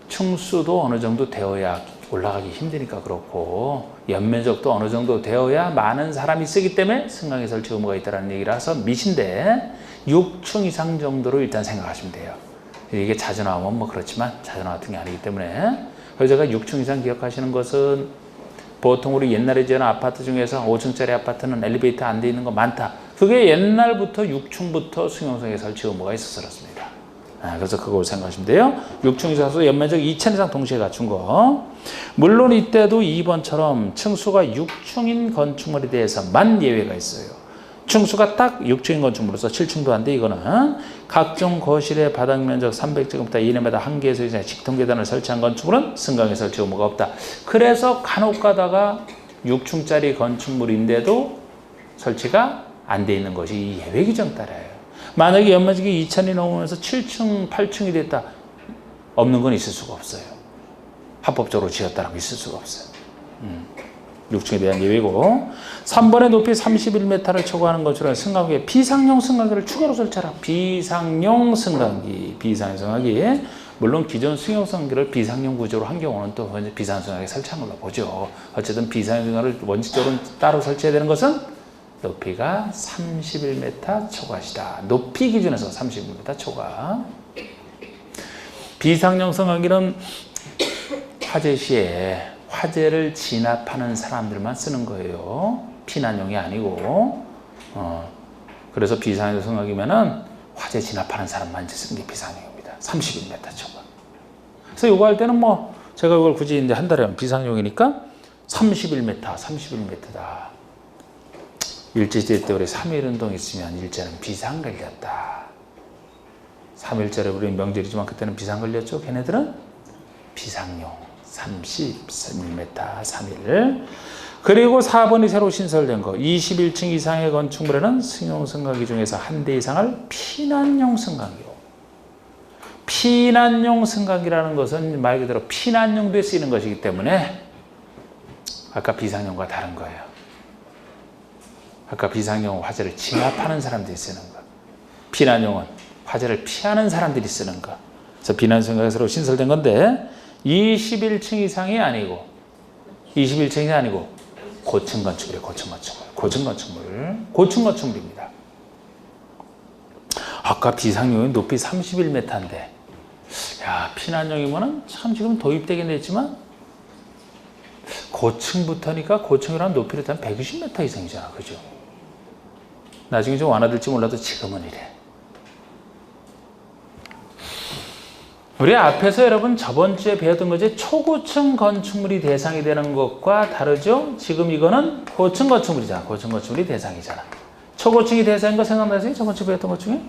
층수도 어느 정도 되어야 올라가기 힘드니까 그렇고 연면적도 어느 정도 되어야 많은 사람이 쓰기 때문에 승강기 설치 의무가 있다는 얘기라서 밑인데 6층 이상 정도로 일단 생각하시면 돼요. 이게 자주 나오면 뭐 그렇지만 자주 나왔던 게 아니기 때문에 그래서 제가 6층 이상 기억하시는 것은 보통 우리 옛날에 지은 아파트 중에서 5층짜리 아파트는 엘리베이터 안 돼 있는 거 많다. 그게 옛날부터 6층부터 승용석에 설치 의무가 있어서 그렇습니다. 그래서 그걸 생각하시면 돼요. 6층 이상에서 연면적 2,000 이상 동시에 갖춘 거. 물론 이때도 2번처럼 층수가 6층인 건축물에 대해서만 예외가 있어요. 층수가 딱 6층인 건축물로서 7층도 안 돼. 이거는 각종 거실의 바닥 면적 300제곱미터 이내마다 한 개에서 이상 직통 계단을 설치한 건축물은 승강에 설치 의무가 없다. 그래서 간혹 가다가 6층짜리 건축물인데도 설치가 안 돼 있는 것이 예외 규정 따라요. 만약에 연면적이 2,000이 넘으면서 7층, 8층이 됐다. 없는 건 있을 수가 없어요. 합법적으로 지었다는 게 있을 수가 없어요. 6층에 대한 예외고. 3번의 높이 31m를 초과하는 것처럼 승강기에 비상용 승강기를 추가로 설치하라. 비상용 승강기. 비상용 승강기. 물론 기존 승용 승강기를 비상용 구조로 한 경우는 또 비상용 승강기 설치한 걸로 보죠. 어쨌든 비상용 승강기를 원칙적으로 따로 설치해야 되는 것은 높이가 31m 초과시다. 높이 기준에서 31m 초과. 비상용 승강기는 화재 시에 화재를 진압하는 사람들만 쓰는 거예요. 피난용이 아니고. 그래서 비상용 승강기면은 화재 진압하는 사람만 이제 쓰는 게 비상용입니다. 31m 초과. 그래서 이거 할 때는 뭐 제가 이걸 굳이 이제 한 달에 비상용이니까 31m다. 일제시대 때 우리 3.1 운동 있으면 일제는 비상 걸렸다. 3.1절에 우리 명절이지만 그때는 비상 걸렸죠. 걔네들은 비상용 31m 3.1. 그리고 4번이 새로 신설된 거 21층 이상의 건축물에는 승용 승강기 중에서 한 대 이상을 피난용 승강기로. 피난용 승강기라는 것은 말 그대로 피난용도에 쓰이는 것이기 때문에 아까 비상용과 다른 거예요. 아까 비상용은 화재를 진압하는 사람들이 쓰는 것. 피난용은 화재를 피하는 사람들이 쓰는 것. 그래서 비난 승강기로 신설된 건데 21층 이상이 아니고 21층이 아니고 고층 건축물이에요. 고층 건축물입니다. 아까 비상용이 높이 31m인데 야 피난용이면은 참 지금 도입되긴 했지만 고층부터니까 고층이라는 높이를 한 120m 이상이잖아. 그죠? 나중에 좀 완화될지 몰라도 지금은 이래. 우리 앞에서 여러분 저번 주에 배웠던 거지 초고층 건축물이 대상이 되는 것과 다르죠? 지금 이거는 고층 건축물이잖아. 고층 건축물이 대상이잖아. 초고층이 대상인 거 생각나세요? 저번 주에 배웠던 것 중에?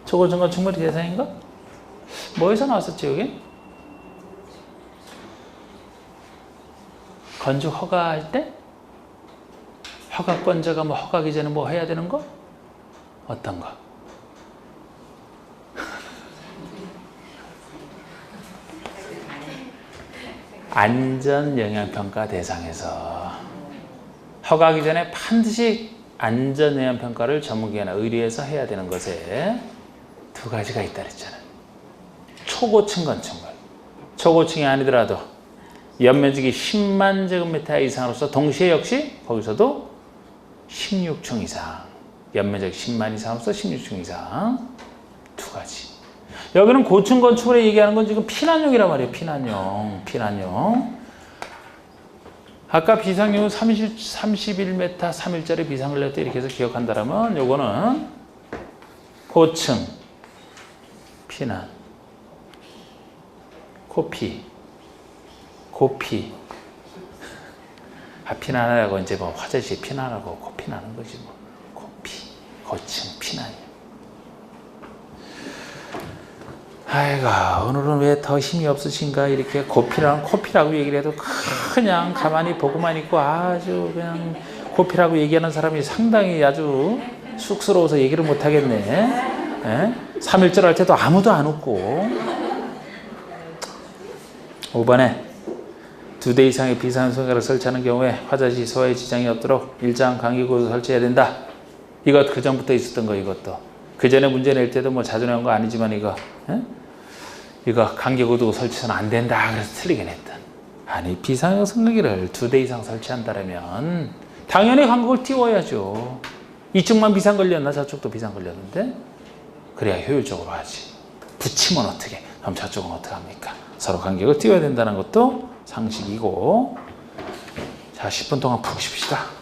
초고층 건축물이 대상인 거? 뭐에서 나왔었지 여기? 건축 허가할 때? 허가권자가 뭐 허가하기 전에 뭐 해야 되는 거? 어떤 거? 안전영향평가 대상에서 허가하기 전에 반드시 안전영향평가를 전문기관에 의뢰해서 해야 되는 것에 두 가지가 있다 그랬잖아요. 초고층 건축물. 초고층이 아니더라도 연면적이 10만 제곱미터 이상으로서 동시에 역시 거기서도 16층 이상. 연면적이 10만 이상으로서 16층 이상. 두 가지. 여기는 고층 건축물에 얘기하는 건 지금 피난용이란 말이에요. 피난용. 아까 비상용은 31m 3일짜리 비상 걸렸다 이렇게 해서 기억한다면 요거는 고층, 피난, 고피. 피난하라고 이제 뭐 화재시 피난하고 고피나는 거지 뭐. 고층, 피난이요. 아이고 오늘은 왜 더 힘이 없으신가 이렇게 코피라고 얘기를 해도 그냥 가만히 보고만 있고 아주 그냥 코피라고 얘기하는 사람이 상당히 아주 쑥스러워서 얘기를 못 하겠네. 3.1절 할 때도 아무도 안 웃고. 5번에 2대 이상의 비상승강기를 설치하는 경우에 화재 소화에 지장이 없도록 일정 간격으로 설치해야 된다. 이것 그 전부터 있었던 거 이것도. 그 전에 문제 낼 때도 뭐 자주 나온 거 아니지만 이거 간격을 두고 설치는 안 된다. 그래서 틀리긴 했던. 아니 비상용 승강기를 2대 이상 설치한다면 당연히 간격을 띄워야죠. 이쪽만 비상 걸렸나 저쪽도 비상 걸렸는데 그래야 효율적으로 하지. 붙이면 어떻게? 그럼 저쪽은 어떻게 합니까? 서로 간격을 띄워야 된다는 것도 상식이고. 자, 10분 동안 푹 쉽시다.